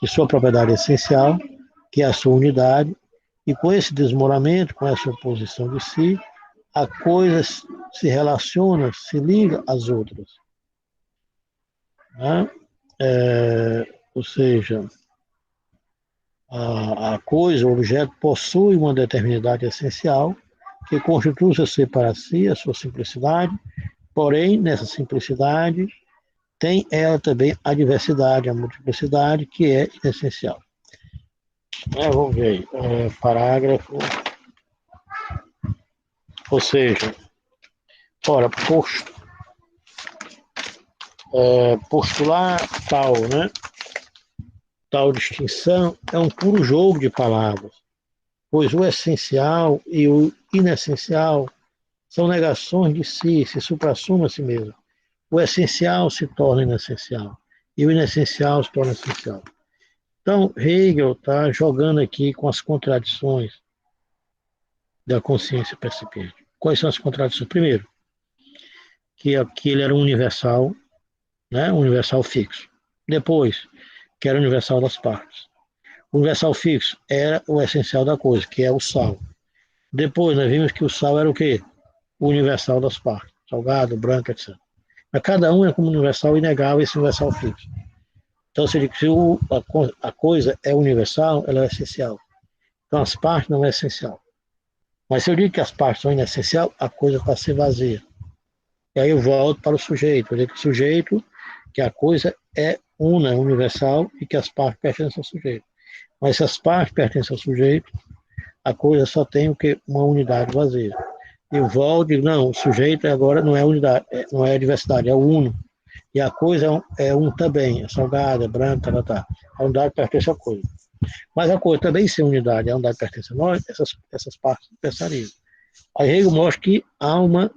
de sua propriedade essencial, que é a sua unidade, e com esse desmoramento, com essa oposição de si, a coisa se relaciona, se liga às outras. Né? Ou seja, a coisa, o objeto, possui uma determinidade essencial que constitui o seu ser para si, a sua simplicidade, porém, nessa simplicidade, tem ela também a diversidade, a multiplicidade, que é essencial. Vamos ver aí, parágrafo. Ou seja, ora, postular tal distinção é um puro jogo de palavras, pois o essencial e o inessencial são negações de si, se supra-assume a si mesmo. O essencial se torna inessencial e o inessencial se torna essencial. Então, Hegel está jogando aqui com as contradições da consciência percipiente. Quais são as contradições? Primeiro, que aquele era um universal, né, um universal fixo. Depois, que era o universal das partes. O universal fixo era o essencial da coisa, que é o sal. Depois, nós vimos que o sal era o quê? O universal das partes, salgado, branco, etc. Mas cada um é como universal inegável, esse universal fixo. Então, se a coisa é universal, ela é essencial. Então, as partes não é essencial. Mas se eu digo que as partes são inessenciais, a coisa passa a ser vazia. E aí eu volto para o sujeito. Eu digo que o sujeito, que a coisa é una, universal, e que as partes pertencem ao sujeito. Mas se as partes pertencem ao sujeito, a coisa só tem o que? Uma unidade vazia. Eu volto e digo, não, o sujeito agora não é unidade, não é diversidade, é o uno. E a coisa é um também, é salgada, é branca, tá. A unidade pertence à coisa. Mas a coisa também sem unidade, a unidade pertence a nós, essas partes pensariam. Aí Hegel mostra que há uma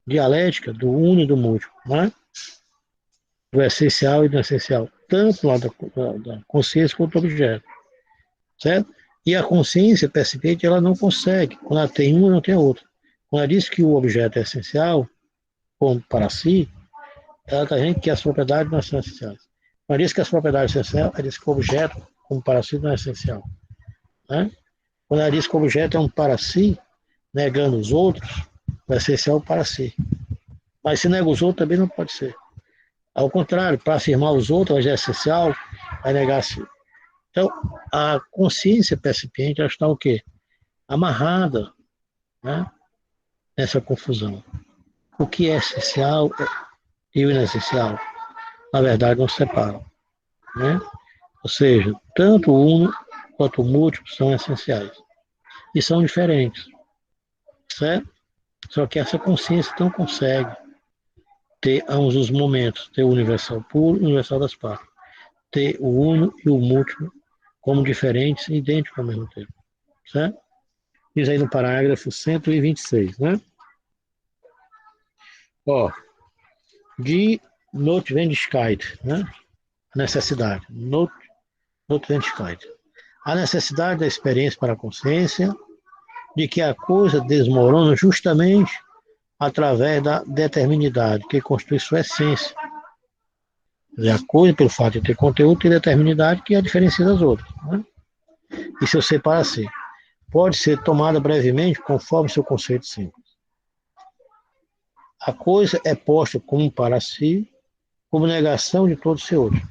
dialética do uno e do múltiplo, né? Do essencial e do essencial, tanto lá da consciência quanto do objeto, certo? E a consciência percipiente, ela não consegue, quando ela tem uma, não tem a outra. Quando ela diz que o objeto é essencial, como para si, ela está dizendo que as propriedades não são essenciais. Quando ela diz que as propriedades são essenciais, ela diz que o objeto, como para si, não é essencial. Né? Quando ela diz que o objeto é um para si, negando os outros, é essencial para si. Mas se nega os outros, também não pode ser. Ao contrário, para afirmar os outros, ela já é essencial, vai negar a si. Então, a consciência percipiente, ela está o quê? Amarrada, né? Nessa confusão. O que é essencial e o inessencial, na verdade, não se separam. Né? Ou seja, tanto o uno quanto o múltiplo são essenciais. E são diferentes. Certo? Só que essa consciência não consegue ter ambos os momentos, ter o universal puro e o universal das partes. Ter o uno e o múltiplo como diferentes e idênticos ao mesmo tempo. Certo? Diz aí no parágrafo 126, né? Ó, de Notwendigkeit, né? Necessidade. Notwendigkeit. A necessidade da experiência para a consciência de que a coisa desmorona justamente através da determinidade, que constitui sua essência. Quer dizer, a coisa, pelo fato de ter conteúdo, tem determinidade que a diferencia das outras. Né? E se eu sei para si. pode ser tomada brevemente conforme seu conceito simples. A coisa é posta como para si, como negação de todo ser outro.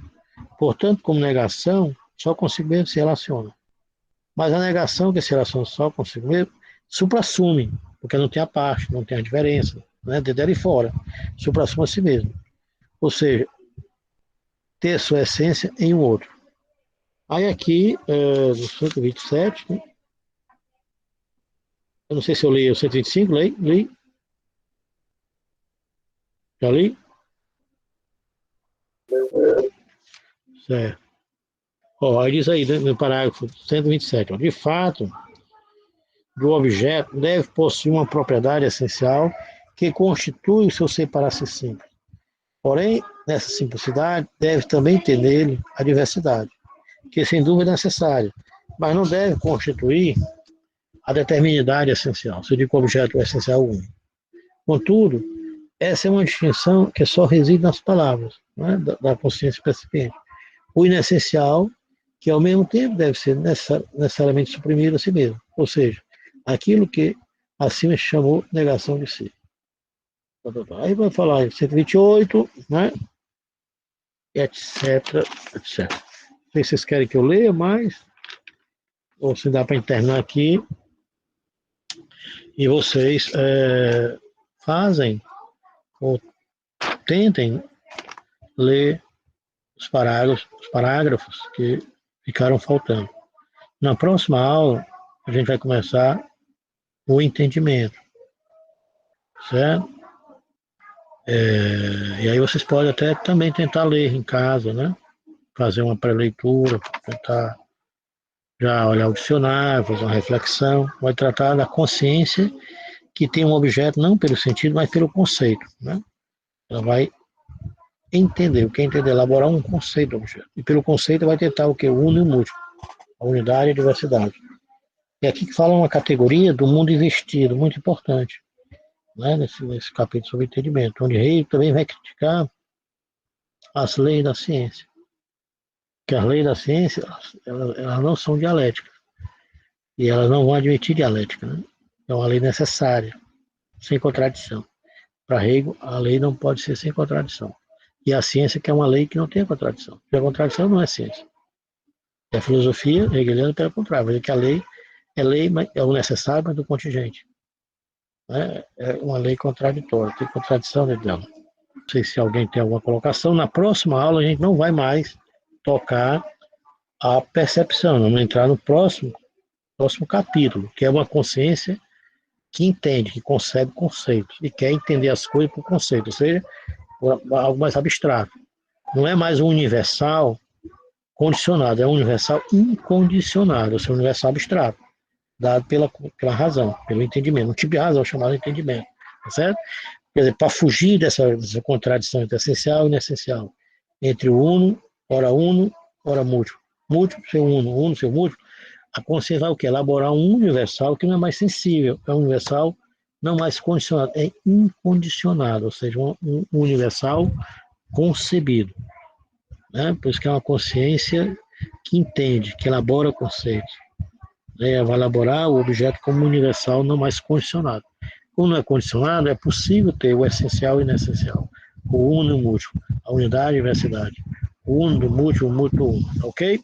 Portanto, como negação, só consigo mesmo se relaciona. Mas a negação que se relaciona só consigo mesmo, supra-assume, porque não tem a parte, não tem a diferença, né? De dentro e fora, supra-assume a si mesmo. Ou seja, ter sua essência em um outro. Aí aqui, no 127, né? Eu não sei se eu li o 125, li. Já li? Certo. Ó, aí diz aí, no parágrafo 127, ó, de fato, o objeto deve possuir uma propriedade essencial que constitui o seu ser para si simples. Porém, nessa simplicidade, deve também ter nele a diversidade, que sem dúvida é necessária, mas não deve constituir a determinidade essencial, se diz que o objeto é essencial único. Contudo, essa é uma distinção que só reside nas palavras, né, da consciência percipiente. O inessencial, que ao mesmo tempo deve ser necessariamente suprimido a si mesmo, ou seja, aquilo que acima chamou negação de si. Aí vai falar em 128, né? Etc, etc. Não sei se vocês querem que eu leia mais, ou se dá para internar aqui, e vocês fazem, ou tentem ler os parágrafos que ficaram faltando. Na próxima aula, a gente vai começar o entendimento, certo? E aí vocês podem até também tentar ler em casa, né? Fazer uma pré-leitura, tentar já olhar o dicionário, fazer uma reflexão, vai tratar da consciência que tem um objeto não pelo sentido, mas pelo conceito, né? Ela vai entender, o que é entender? Elaborar um conceito do objeto. E pelo conceito vai tentar o que? O uno e o múltiplo, a unidade e a diversidade. E aqui que fala uma categoria do mundo investido, muito importante, né? Nesse capítulo sobre entendimento, onde Hegel também vai criticar as leis da ciência. Que as leis da ciência, elas não são dialéticas. E elas não vão admitir dialética, né? É uma lei necessária, sem contradição. Para Hegel, a lei não pode ser sem contradição. E a ciência que é uma lei que não tem contradição. Porque a contradição não é ciência. E a filosofia hegeliana, pelo contrário, vai dizer que a lei, mas é o necessário, mas do contingente. É uma lei contraditória, tem contradição dentro dela. Não sei se alguém tem alguma colocação. Na próxima aula a gente não vai mais tocar a percepção, vamos entrar no próximo capítulo, que é uma consciência que entende, que concebe conceitos e quer entender as coisas por conceito, ou seja, por algo mais abstrato. Não é mais um universal condicionado, é um universal incondicionado, ou seja, um universal abstrato, dado pela razão, pelo entendimento, um tipo de razão chamado entendimento, tá certo? Quer dizer, para fugir dessa contradição entre essencial e inessencial, entre o uno, ora múltiplo, múltiplo ser uno ser múltiplo, a consciência vai o quê? Elaborar um universal que não é mais sensível, é um universal não mais condicionado, é incondicionado, ou seja, um universal concebido. Né? Por isso que é uma consciência que entende, que elabora conceitos. Né? Vai elaborar o objeto como universal não mais condicionado. Como não é condicionado, é possível ter o essencial e o inessencial, o uno e o múltiplo, a unidade e a diversidade, o uno do múltiplo, o múltiplo do uno, ok?